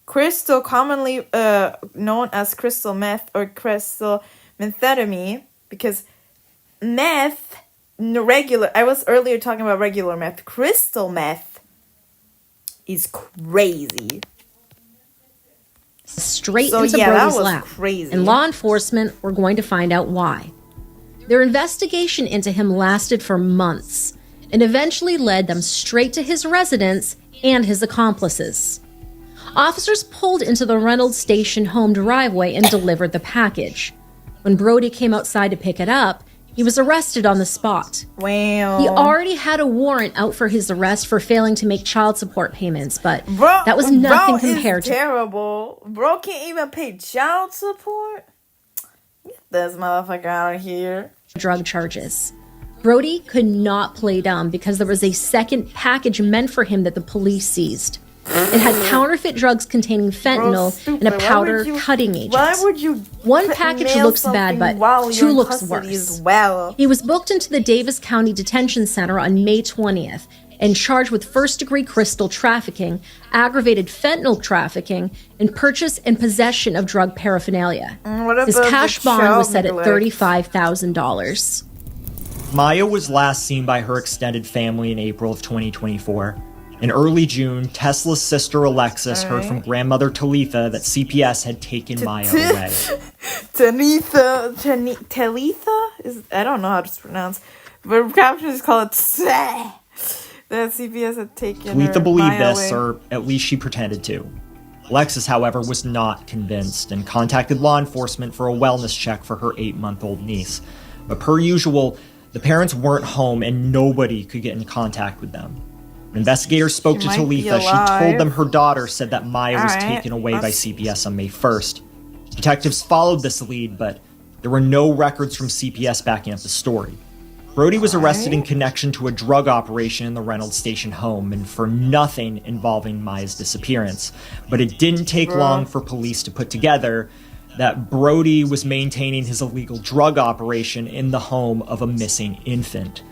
Crystal, commonly known as crystal meth or crystal methamphetamine, because meth, I was earlier talking about regular meth. Crystal meth is crazy. Straight into Brody's lap. Crazy. And law enforcement were going to find out why. Their investigation into him lasted for months and eventually led them straight to his residence and his accomplices. Officers pulled into the Reynolds Station home driveway and delivered the package. When Brody came outside to pick it up, he was arrested on the spot. Wow. He already had a warrant out for his arrest for failing to make child support payments, but that was nothing compared to... terrible. Bro can't even pay child support? Get this motherfucker out of here. Drug charges. Brody could not play dumb because there was a second package meant for him that the police seized. It had counterfeit drugs containing fentanyl and a powder cutting agent. Why would you? One package looks bad, but two looks worse. Well. He was booked into the Davis County Detention Center on May 20th and charged with first-degree crystal trafficking, aggravated fentanyl trafficking, and purchase and possession of drug paraphernalia. His cash bond was set at $35,000. Maya was last seen by her extended family in April of 2024. In early June, Tesla's sister Alexis heard from grandmother Talitha that CPS had taken Maya away. Talitha? I don't know how to pronounce, but captions call it That CPS had taken Talitha believed Maya this, away. or at least she pretended to. Alexis, however, was not convinced and contacted law enforcement for a wellness check for her 8-month-old niece. But per usual, the parents weren't home and nobody could get in contact with them. When investigators spoke to Talitha, she told them her daughter said that Maya was taken away by CPS on May 1st. Detectives followed this lead, but there were no records from CPS backing up the story. Brody was arrested in connection to a drug operation in the Reynolds Station home and for nothing involving Maya's disappearance. But it didn't take long for police to put together that Brody was maintaining his illegal drug operation in the home of a missing infant.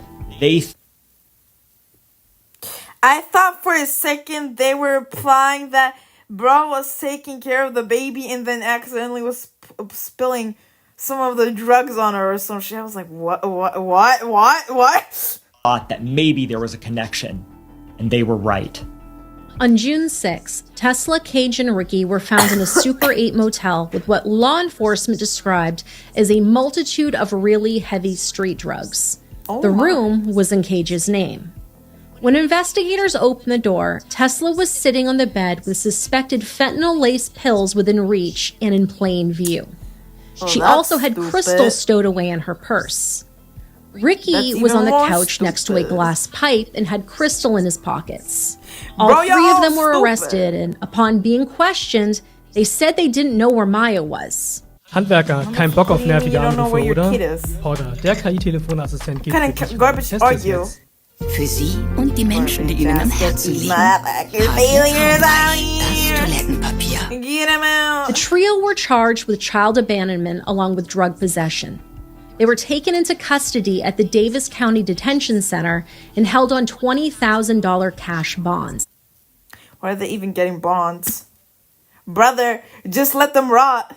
I thought for a second they were implying that bro was taking care of the baby and then accidentally was spilling some of the drugs on her or some shit. I was like, what? Thought that maybe there was a connection, and they were right. On June 6, Tesla, Cage, and Ricky were found in a Super 8 motel with what law enforcement described as a multitude of really heavy street drugs. The room was in Cage's name. When investigators opened the door, Tesla was sitting on the bed with suspected fentanyl-laced pills within reach and in plain view. She also had crystals stowed away in her purse. Ricky was on the couch next to a glass pipe and had crystal in his pockets. All three of them were arrested, and upon being questioned, they said they didn't know where Maya was. Handwerker, kein Bock auf nervige Anrufe, oder? Porter, der KI-Telefonassistent geht für dich. Test es jetzt. Für Sie und die Menschen, die Ihnen am Herzen liegen, habe ich das Toilettenpapier. The trio were charged with child abandonment along with drug possession. They were taken into custody at the Davis County Detention Center and held on $20,000 cash bonds. Why are they even getting bonds? Brother, just let them rot.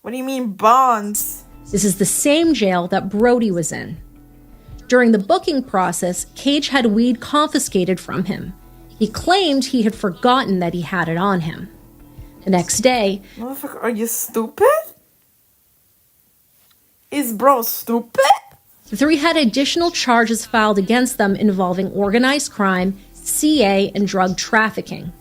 What do you mean bonds? This is the same jail that Brody was in. During the booking process, Cage had weed confiscated from him. He claimed he had forgotten that he had it on him. The next day... Motherfucker, are you stupid? Is bro stupid? The three had additional charges filed against them involving organized crime, CA, and drug trafficking.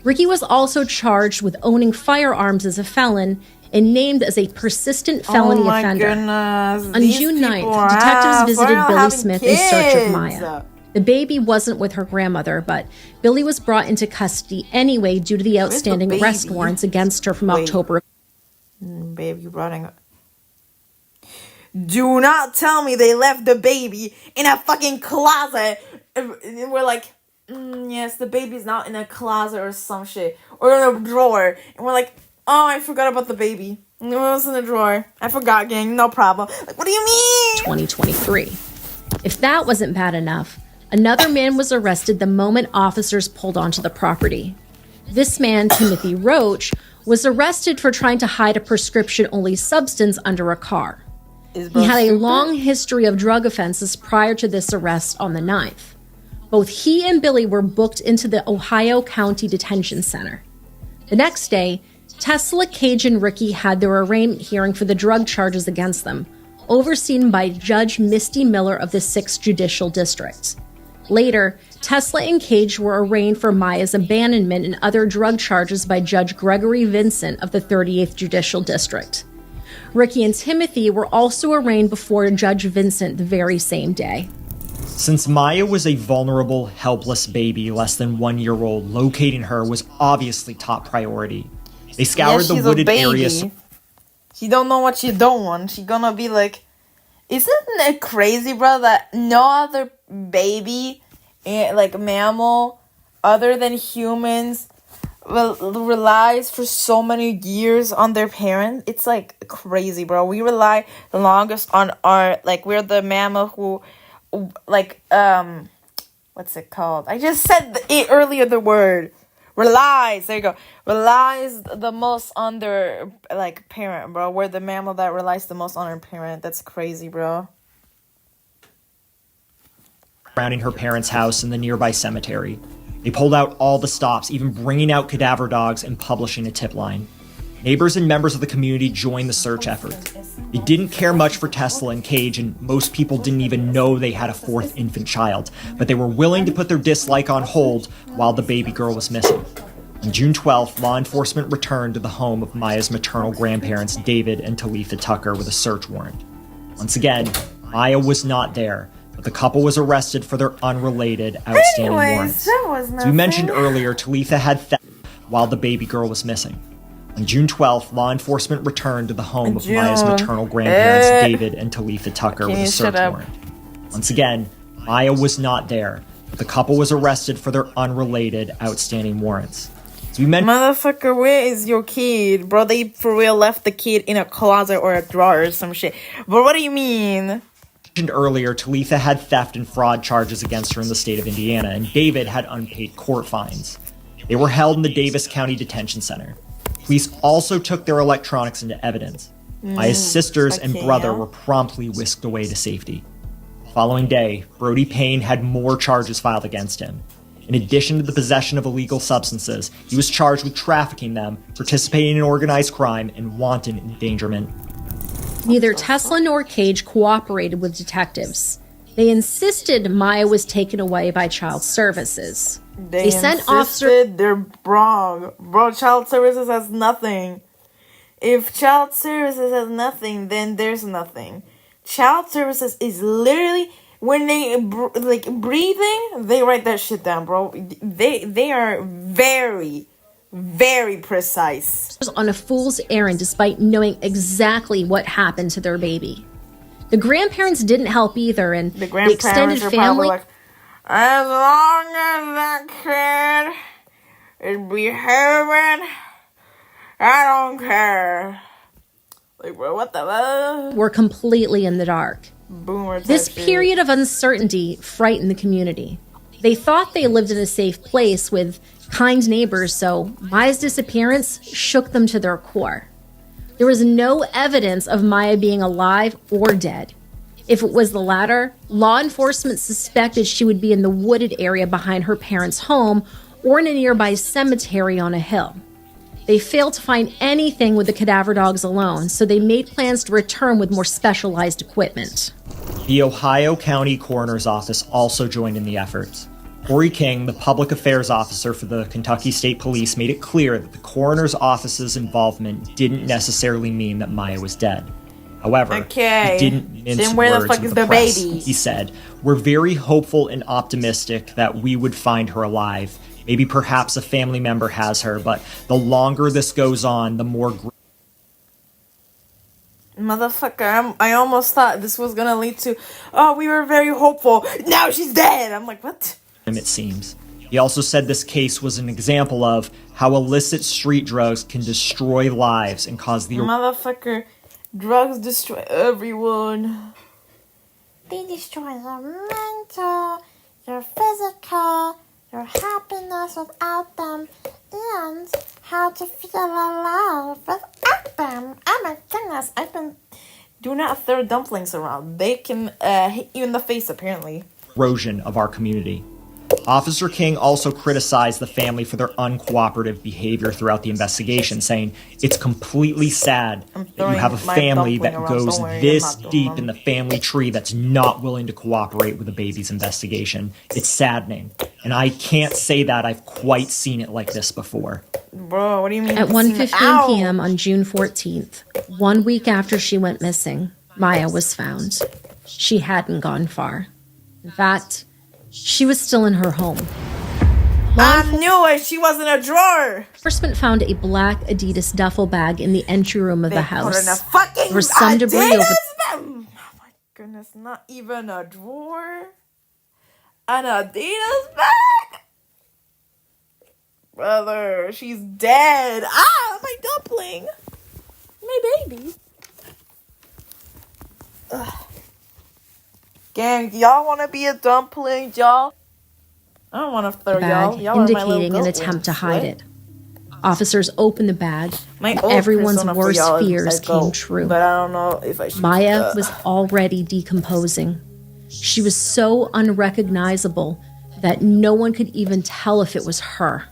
Ricky was also charged with owning firearms as a felon and named as a persistent felony offender. Goodness. On June 9th, detectives visited Billy Smith in search of Maya. The baby wasn't with her grandmother, but Billy was brought into custody anyway due to the outstanding arrest warrants against her from October. Baby brought in... Do not tell me they left the baby in a fucking closet. And we're like, yes, the baby's not in a closet or some shit. Or in a drawer. And we're like, oh, I forgot about the baby. It was in the drawer. I forgot, gang. No problem. Like, what do you mean? 2023. If that wasn't bad enough, another man was arrested the moment officers pulled onto the property. This man, Timothy Roach, was arrested for trying to hide a prescription-only substance under a car. He had a long history of drug offenses prior to this arrest on the 9th. Both he and Billy were booked into the Ohio County Detention Center. The next day, Tesla, Cage, and Ricky had their arraignment hearing for the drug charges against them, overseen by Judge Misty Miller of the 6th Judicial District. Later, Tesla and Cage were arraigned for Maya's abandonment and other drug charges by Judge Gregory Vincent of the 38th Judicial District. Ricky and Timothy were also arraigned before Judge Vincent the very same day. Since Maya was a vulnerable, helpless baby less than 1 year old, locating her was obviously top priority. They scoured the wooded areas. She don't know what she don't want. She gonna be like, isn't it crazy, bro, that no other baby, like mammal, other than humans, relies for so many years on their parent? It's like crazy, bro. We rely the longest on our, like, we're the mammal who, like, what's it called? I just said it earlier, the word. Relies, there you go. Relies the most on their, like, parent, bro. We're the mammal that relies the most on our parent. That's crazy, bro. Surrounding her parents' house in the nearby cemetery. They pulled out all the stops, even bringing out cadaver dogs and publishing a tip line. Neighbors and members of the community joined the search effort. They didn't care much for Tesla and Cage, and most people didn't even know they had a fourth infant child, but they were willing to put their dislike on hold while the baby girl was missing. On June 12th, law enforcement returned to the home of Maya's maternal grandparents, David and Talitha Tucker, with a search warrant. Once again, Maya was not there, but the couple was arrested for their unrelated outstanding warrants. As we mentioned earlier, Talitha had theft while the baby girl was missing. On June 12th, law enforcement returned to the home of Maya's maternal grandparents, David and Talitha Tucker, with a search warrant. Once again, Maya was not there, but the couple was arrested for their unrelated outstanding warrants. As we mentioned, motherfucker, where is your kid? Bro, they for real left the kid in a closet or a drawer or some shit. But what do you mean? Earlier, Talitha had theft and fraud charges against her in the state of Indiana, and David had unpaid court fines. They were held in the Davis County Detention Center. Police also took their electronics into evidence. Maya's sisters and brother were promptly whisked away to safety. The following day, Brody Payne had more charges filed against him. In addition to the possession of illegal substances, he was charged with trafficking them, participating in organized crime, and wanton endangerment. Neither Tesla nor Cage cooperated with detectives. They insisted Maya was taken away by Child Services. They sent officers. They're wrong. Bro, Child Services has nothing. If Child Services has nothing, then there's nothing. Child Services is literally, when they breathing, they write that shit down, bro. They are very, very precise. On a fool's errand despite knowing exactly what happened to their baby. The grandparents didn't help either, and the extended family. Like, as long as that kid is behaving, I don't care. Like, bro, what the fuck? Were completely in the dark. Boomer. This period of uncertainty frightened the community. They thought they lived in a safe place with kind neighbors, so Maya's disappearance shook them to their core. There was no evidence of Maya being alive or dead. If it was the latter, law enforcement suspected she would be in the wooded area behind her parents' home or in a nearby cemetery on a hill. They failed to find anything with the cadaver dogs alone, so they made plans to return with more specialized equipment. The Ohio County Coroner's Office also joined in the efforts. Corey King, the public affairs officer for the Kentucky State Police, made it clear that the coroner's office's involvement didn't necessarily mean that Maya was dead. However, he didn't mince words with the press. He said, "We're very hopeful and optimistic that we would find her alive. Maybe perhaps a family member has her, but the longer this goes on, the more..." Motherfucker, I almost thought this was gonna lead to, oh, we were very hopeful. Now she's dead. I'm like, what? It seems. He also said this case was an example of how illicit street drugs can destroy lives and cause the... Motherfucker, drugs destroy everyone. They destroy your mental, your physical, your happiness without them, and how to feel alive without them. Oh my goodness, Do not throw dumplings around. They can hit you in the face, apparently. Erosion of our community. Officer King also criticized the family for their uncooperative behavior throughout the investigation, saying, "It's completely sad that you have a family that goes this deep in the family tree that's not willing to cooperate with the baby's investigation. It's saddening. And I can't say that I've quite seen it like this before." Bro, what do you mean? At 1:15 p.m. on June 14th, 1 week after she went missing, Maya was found. She hadn't gone far. In fact, she was still in her home. I knew it! She was in a drawer! Enforcement found a black Adidas duffel bag in the entry room of the house. Put in a fucking there was some debris over... Oh my goodness, not even a drawer? An Adidas bag? Brother, she's dead. Ah, my dumpling. My baby. Ugh. Gang, y'all want to be a dumpling, y'all? I don't want to throw y'all. Y'all indicating an attempt to hide it. Officers opened the bag, and everyone's worst fears came true. But I don't know if I should. Maya was already decomposing. She was so unrecognizable that no one could even tell if it was her.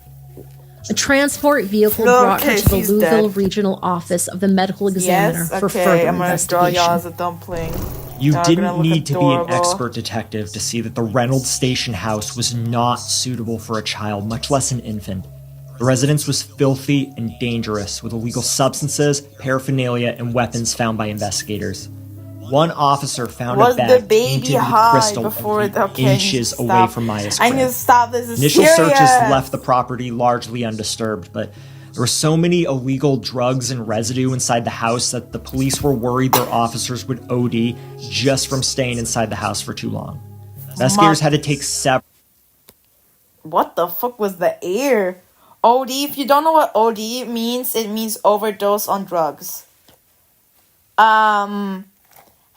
A transport vehicle brought her to the Louisville Regional Office of the Medical Examiner for further I'm gonna draw y'all as a dumpling. You didn't need to be an expert detective to see that the Reynolds Station house was not suitable for a child, much less an infant. The residence was filthy and dangerous, with illegal substances, paraphernalia, and weapons found by investigators. One officer found a bag painted with crystal inches away from Maya's crib. I need to stop this. Initial searches left the property largely undisturbed, but there were so many illegal drugs and residue inside the house that the police were worried their officers would OD just from staying inside the house for too long. Investigators had to take several... What the fuck was the air? OD, if you don't know what OD means, it means overdose on drugs.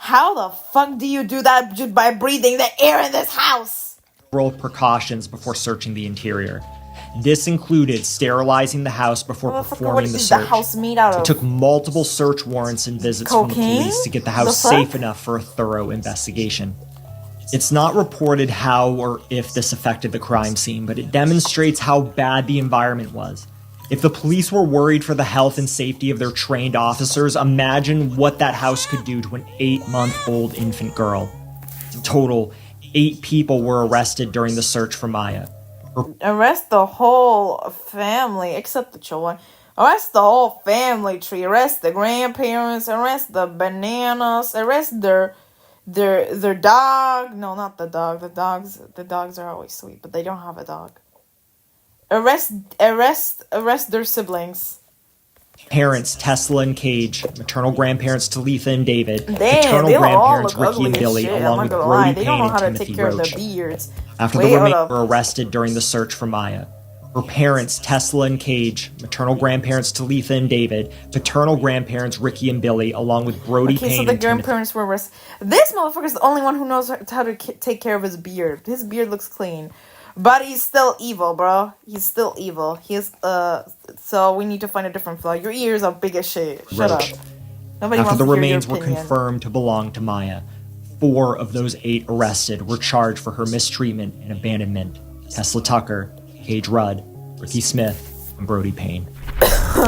How the fuck do you do that just by breathing the air in this house? Precautions before searching the interior. This included sterilizing the house before performing the search. It took multiple search warrants and visits from the police to get the house safe enough for a thorough investigation. It's not reported how or if this affected the crime scene, but it demonstrates how bad the environment was. If the police were worried for the health and safety of their trained officers, imagine what that house could do to an 8-month-old infant girl. In total, 8 people were arrested during the search for Maya. Arrest the whole family, except the children. Arrest the whole family tree. Arrest the grandparents. Arrest the bananas. Arrest their dog. No, not the dog. The dogs are always sweet, but they don't have a dog. Arrest their siblings. Parents Tesla and Cage, maternal grandparents Talitha and David, paternal grandparents Ricky and Billy, along with Brody Payne and Timothy Roach. After the remainder were arrested during the search for Maya. Her parents Tesla and Cage, maternal grandparents Talitha and David, paternal grandparents Ricky and Billy, along with Brody Payne so the grandparents were arrested. This motherfucker's the only one who knows how to take care of his beard. His beard looks clean. But he's still evil, bro. He's still evil. So we need to find a different flaw. Your ears are big as shit. Shut up. Nobody After wants the to hear remains your were opinion. confirmed to belong to Maya, 4 of those 8 arrested were charged for her mistreatment and abandonment. Tesla Tucker, Cage Rudd, Ricky Smith, and Brody Payne.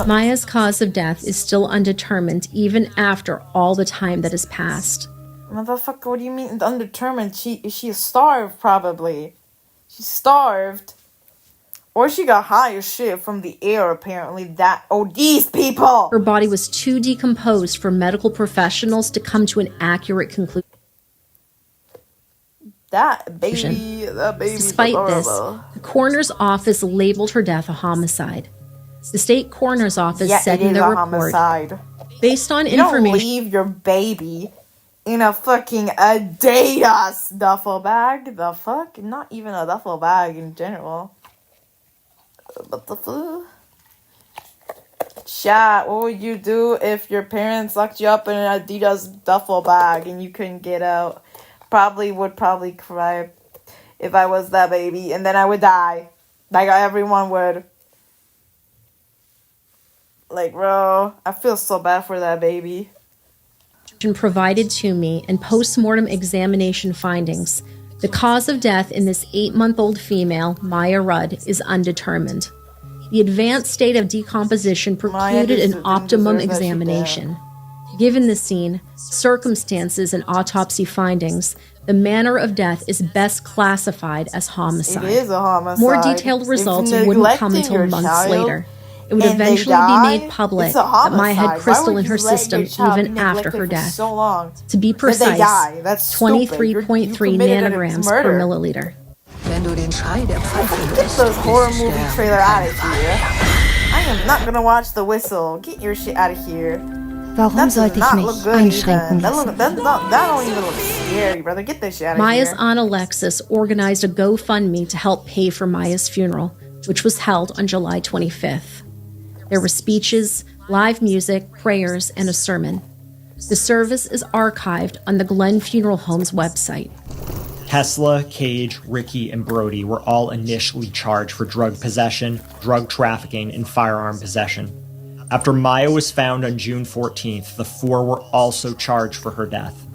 Maya's cause of death is still undetermined even after all the time that has passed. Motherfucker, what do you mean undetermined? She is starved, probably. She's starved. Or she got high as shit from the air, apparently. These people! Her body was too decomposed for medical professionals to come to an accurate conclusion. That baby's Despite this, adorable. the coroner's office labeled her death a homicide. The state coroner's office said it in is their a report, homicide. based on You don't information leave your baby in a fucking Adidas duffel bag. The fuck? Not even a duffel bag in general. But the fuck? Chat, what would you do if your parents locked you up in an Adidas duffel bag and you couldn't get out? Would probably cry if I was that baby, and then I would die. Like everyone would. Like, bro, I feel so bad for that baby. provided to me and post-mortem examination findings, the cause of death in this 8-month-old female, Maya Rudd, is undetermined. The advanced state of decomposition precluded an optimum examination. Given the scene, circumstances, and autopsy findings, the manner of death is best classified as homicide. It is a homicide. More detailed results wouldn't come until months later. It would eventually be made public that Maya had crystal in her system even after her death. To be precise, 23.3 nanograms per milliliter. Get this horror movie trailer out of here. I am not gonna watch The Whistle. Get your shit out of here. Warum sollte ich mich einschränken lassen? That don't even look scary, brother. Get this shit out of Maya's here. Aunt Alexis organized a GoFundMe to help pay for Maya's funeral, which was held on July 25th. There were speeches, live music, prayers, and a sermon. The service is archived on the Glen Funeral Home's website. Tesla, Cage, Ricky, and Brody were all initially charged for drug possession, drug trafficking, and firearm possession. After Maya was found on June 14th, the 4 were also charged for her death.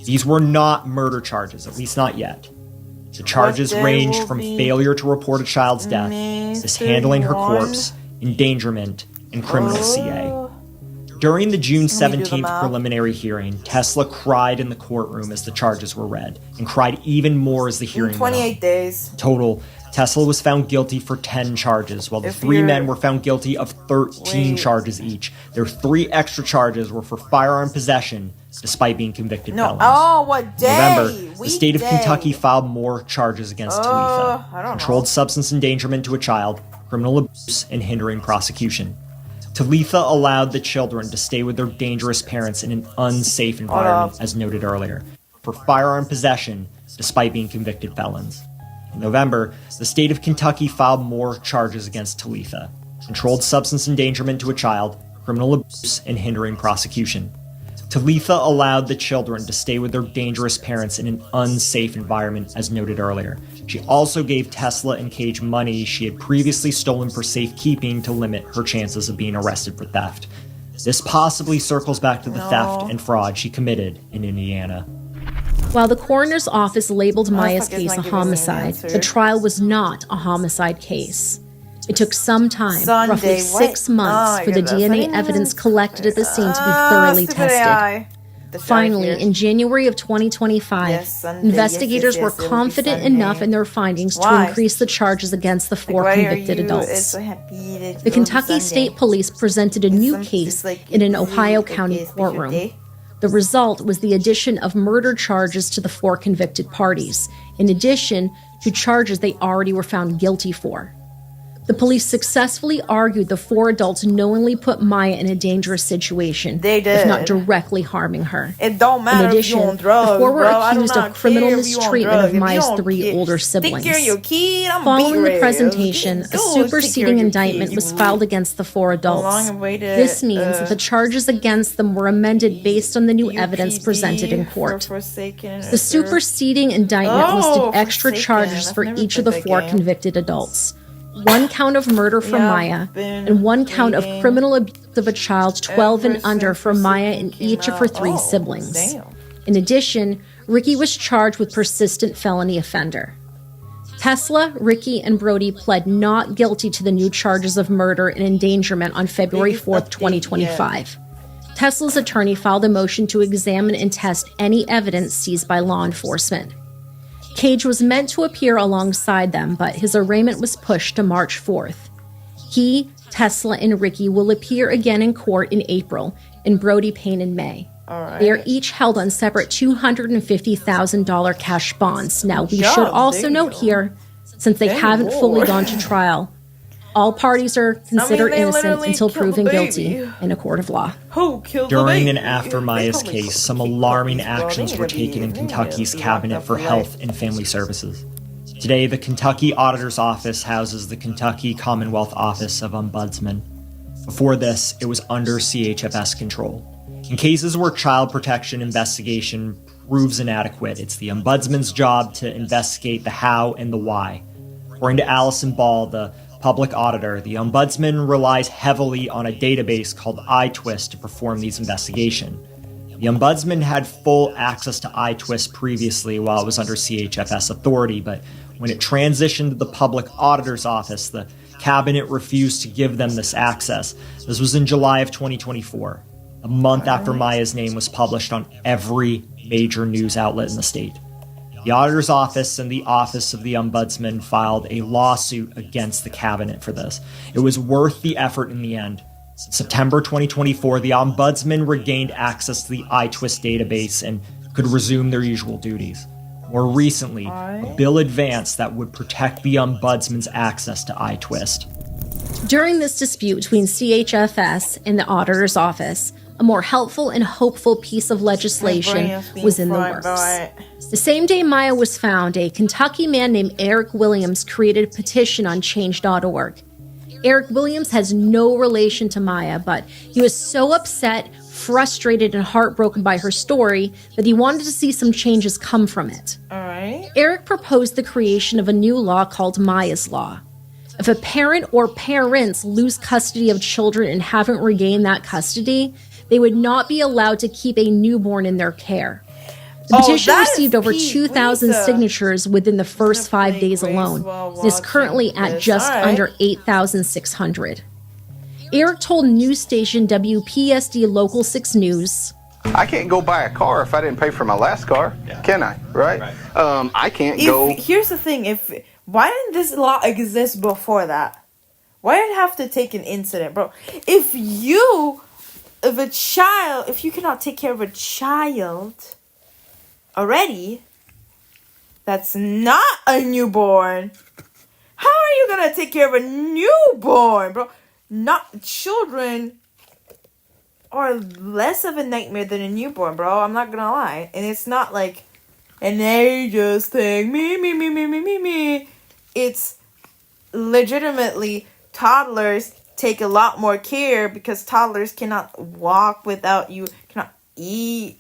These were not murder charges, at least not yet. The charges ranged from failure to report a child's death, mishandling her corpse, endangerment, and criminal CA. During the June 17th preliminary hearing, Tesla cried in the courtroom as the charges were read, and cried even more as the hearing went on. 28 days. Total, Tesla was found guilty for 10 charges, while the 3 men were found guilty of 13 charges each. Their 3 extra charges were for firearm possession, despite being convicted felons. Oh, what day? November, the state of Kentucky filed more charges against Talitha. Controlled substance endangerment to a child, criminal abuse, and hindering prosecution. Talitha allowed the children to stay with their dangerous parents in an unsafe environment, as noted earlier, for firearm possession, despite being convicted felons. In November, the state of Kentucky filed more charges against Talitha. Controlled substance endangerment to a child, criminal abuse, and hindering prosecution. Talitha allowed the children to stay with their dangerous parents in an unsafe environment, as noted earlier. She also gave Tesla and Cage money she had previously stolen for safekeeping to limit her chances of being arrested for theft. This possibly circles back to the theft and fraud she committed in Indiana. While the coroner's office labeled Maya's case a homicide, the trial was not a homicide case. It took some time, roughly 6 months, for the DNA evidence collected at the scene to be thoroughly tested. Finally, in January of 2025, investigators were confident enough in their findings to increase the charges against the 4 convicted adults. The Kentucky State Police presented a new case in an Ohio County courtroom. The result was the addition of murder charges to the 4 convicted parties, in addition to charges they already were found guilty for. The police successfully argued the 4 adults knowingly put Maya in a dangerous situation, if not directly harming her. It don't matter. In addition, if you're on drugs, the 4 were accused of criminal mistreatment of Maya's 3 older siblings. Following the presentation, a superseding indictment was filed against the 4 adults. This means that the charges against them were amended based on the new evidence presented in court. The superseding indictment listed extra charges for each of the 4 convicted adults. 1 count of murder for Maya, and 1 count of criminal abuse of a child 12 and under for Maya and each of her 3 siblings. In addition, Ricky was charged with persistent felony offender. Tesla, Ricky, and Brody pled not guilty to the new charges of murder and endangerment on February 4th, 2025. Tesla's attorney filed a motion to examine and test any evidence seized by law enforcement. Cage was meant to appear alongside them, but his arraignment was pushed to March 4th. He, Tesla, and Ricky will appear again in court in April, and Brody Payne in May. They are each held on separate $250,000 cash bonds. Now, we should also note here, since they haven't fully gone to trial, all parties are considered innocent until proven guilty in a court of law. During and after Maya's case, some alarming actions were taken in Kentucky's Cabinet for Health and Family Services. Today, the Kentucky Auditor's Office houses the Kentucky Commonwealth Office of Ombudsman. Before this, it was under CHFS control. In cases where child protection investigation proves inadequate, it's the Ombudsman's job to investigate the how and the why. According to Allison Ball, the public auditor, the Ombudsman relies heavily on a database called iTwist to perform these investigations. The Ombudsman had full access to iTwist previously while it was under CHFS authority, but when it transitioned to the Public Auditor's Office, the Cabinet refused to give them this access. This was in July of 2024, a month after Maya's name was published on every major news outlet in the state. The Auditor's Office and the Office of the Ombudsman filed a lawsuit against the Cabinet for this. It was worth the effort in the end. In September 2024, the Ombudsman regained access to the iTwist database and could resume their usual duties. More recently, a bill advanced that would protect the Ombudsman's access to iTwist. During this dispute between CHFS and the Auditor's Office, a more helpful and hopeful piece of legislation was in the works. The same day Maya was found, a Kentucky man named Eric Williams created a petition on change.org. Eric Williams has no relation to Maya, but he was so upset, frustrated, and heartbroken by her story that he wanted to see some changes come from it. Eric proposed the creation of a new law called Maya's Law. If a parent or parents lose custody of children and haven't regained that custody, they would not be allowed to keep a newborn in their care. The petition received over 2,000 signatures within the first 5 days alone, and is currently at just under 8,600. Eric told news station WPSD Local 6 News, I can't go buy a car if I didn't pay for my last car, can I? Right? I can't go... Here's the thing, why didn't this law exist before that? Why did it have to take an incident, bro? If you cannot take care of a child already, that's not a newborn, how are you gonna take care of a newborn, bro? Not children are less of a nightmare than a newborn, bro. I'm not gonna lie. And it's not like, and they just think me. It's legitimately toddlers take a lot more care because toddlers cannot walk without you, cannot they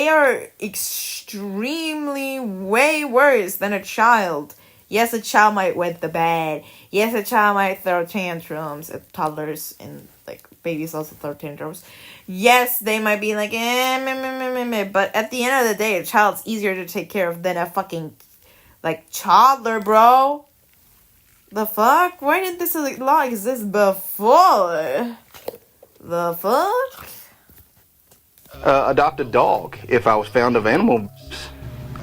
are extremely way worse than a child. Yes, a child might wet the bed. Yes, a child might throw tantrums. Toddlers and like babies also throw tantrums. Yes, they might be like, but at the end of the day, a child's easier to take care of than a fucking like toddler, bro. The fuck? Why didn't this law exist before? The fuck? Adopt a dog if I was found of animal abuse.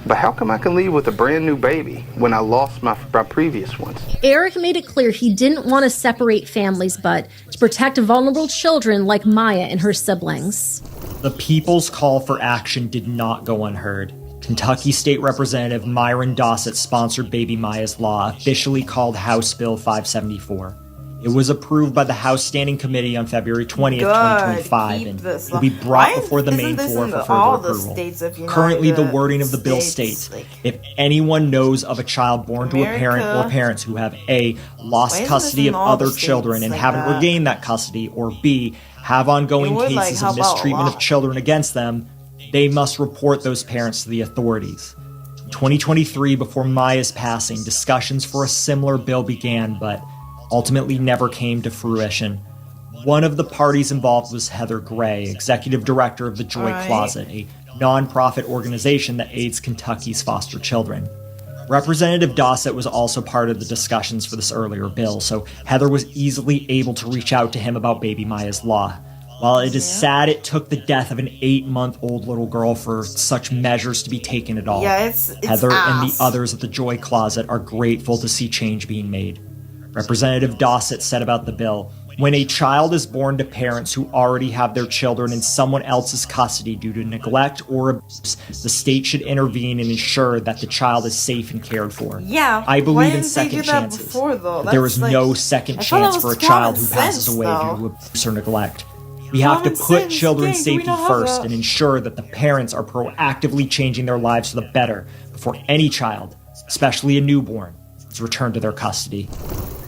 But how come I can leave with a brand new baby when I lost my previous ones? Eric made it clear he didn't want to separate families, but to protect vulnerable children like Maya and her siblings. The people's call for action did not go unheard. Kentucky State Representative Myron Dossett sponsored Baby Maya's law, officially called House Bill 574. It was approved by the House Standing Committee on February 20th, 2025, and will be brought before the main floor for further approval. Currently, the wording of the bill states, if anyone knows of a child born to a parent or parents who have A, lost custody of other children and haven't regained that custody, or B, have ongoing cases of mistreatment of children against them, they must report those parents to the authorities. In 2023, before Maya's passing, discussions for a similar bill began, but ultimately never came to fruition. One of the parties involved was Heather Gray, executive director of the Joy Closet, a nonprofit organization that aids Kentucky's foster children. Representative Dossett was also part of the discussions for this earlier bill, so Heather was easily able to reach out to him about Baby Maya's law. While it is sad it took the death of an 8-month-old little girl for such measures to be taken at all, Heather and the others at the Joy Closet are grateful to see change being made. Representative Dossett said about the bill, when a child is born to parents who already have their children in someone else's custody due to neglect or abuse, the state should intervene and ensure that the child is safe and cared for. Yeah, I believe in second chances, but there is no second chance for a child who passes away due to abuse or neglect. We have to put children's safety first and ensure that the parents are proactively changing their lives for the better before any child, especially a newborn, is returned to their custody.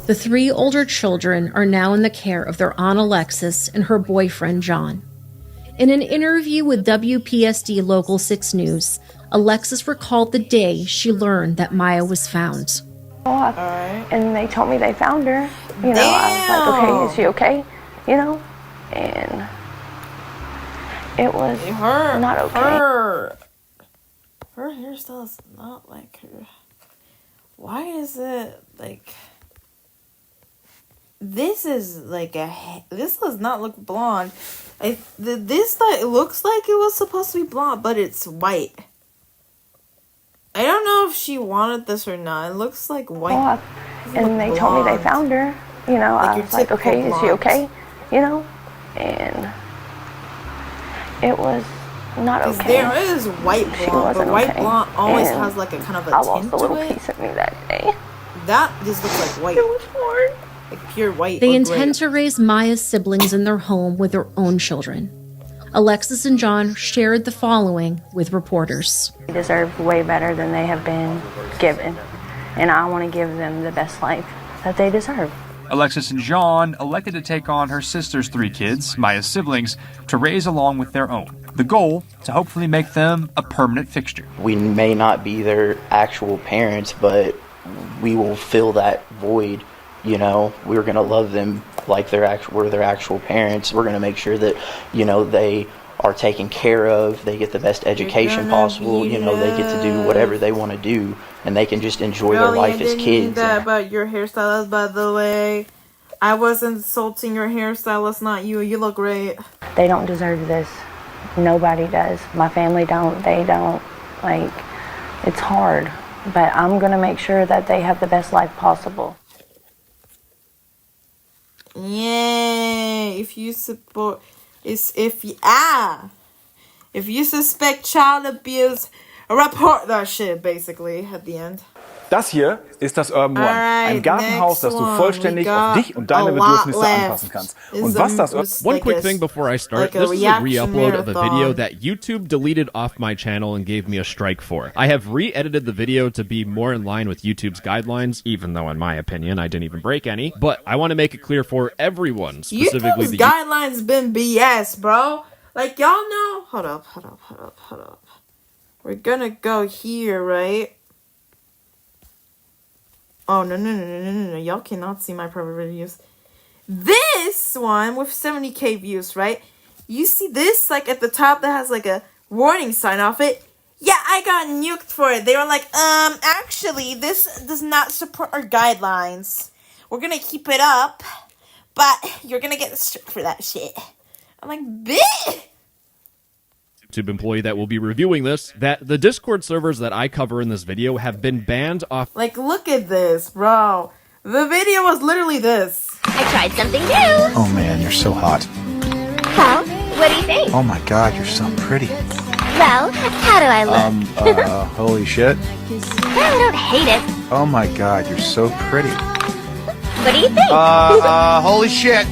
The 3 older children are now in the care of their Aunt Alexis and her boyfriend, John. In an interview with WPSD Local 6 News, Alexis recalled the day she learned that Maya was found. And they told me they found her. You know, I was like, okay, is she okay? You know? And it was not okay. Her hairstyle is not like her. Why is it like... This does not look blonde. This looks like it was supposed to be blonde, but it's white. I don't know if she wanted this or not. It looks like white. And they told me they found her. You know, I was like, okay, is she okay? You know? And it was not okay. There is white blonde, but white blonde always has like a kind of a tint to it. I lost a little piece of me that day. That just looks like white. It was hard. Like pure white. They intend to raise Maya's siblings in their home with their own children. Alexis and John shared the following with reporters. They deserve way better than they have been given, and I want to give them the best life that they deserve. Alexis and John elected to take on her sister's 3 kids, Maya's siblings, to raise along with their own. The goal, to hopefully make them a permanent fixture. We may not be their actual parents, but we will fill that void. You know, we're going to love them like we're their actual parents. We're going to make sure that, you know, they are taken care of. They get the best education possible. You know, they get to do whatever they want to do, and they can just enjoy their life as kids. I didn't mean that about your hairstylist, by the way. I was insulting your hairstylist, not you. You look great. They don't deserve this. Nobody does. My family don't. They don't. Like, it's hard. But I'm going to make sure that they have the best life possible. Yeah, if you support, if you suspect child abuse, report that shit. Basically, at the end. Das hier ist das Urban One. Ein Gartenhaus, das du vollständig auf dich und deine Bedürfnisse anpassen kannst. Und was das One quick thing before I start. This is a re-upload of a video that YouTube deleted off my channel and gave me a strike for. I have re-edited the video to be more in line with YouTube's guidelines, even though in my opinion I didn't even break any. But I want to make it clear for everyone, specifically YouTube's guidelines been BS, bro. Like, y'all know. Hold up. We're gonna go here, right? Oh, no. Y'all cannot see my private videos. This one with 70k views, right? You see this, like, at the top that has, like, a warning sign off it? Yeah, I got nuked for it. They were like, actually, this does not support our guidelines. We're gonna keep it up, but you're gonna get stripped for that shit. I'm like, bitch! YouTube employee that will be reviewing this, that the Discord servers that I cover in this video have been banned off. Like, look at this, bro. The video was literally this. I tried something new. Oh man, you're so hot. Well, what do you think? Oh my god, you're so pretty. Well, how do I look? Holy shit. Well, I don't hate it. Oh my god, you're so pretty. What do you think? Holy shit.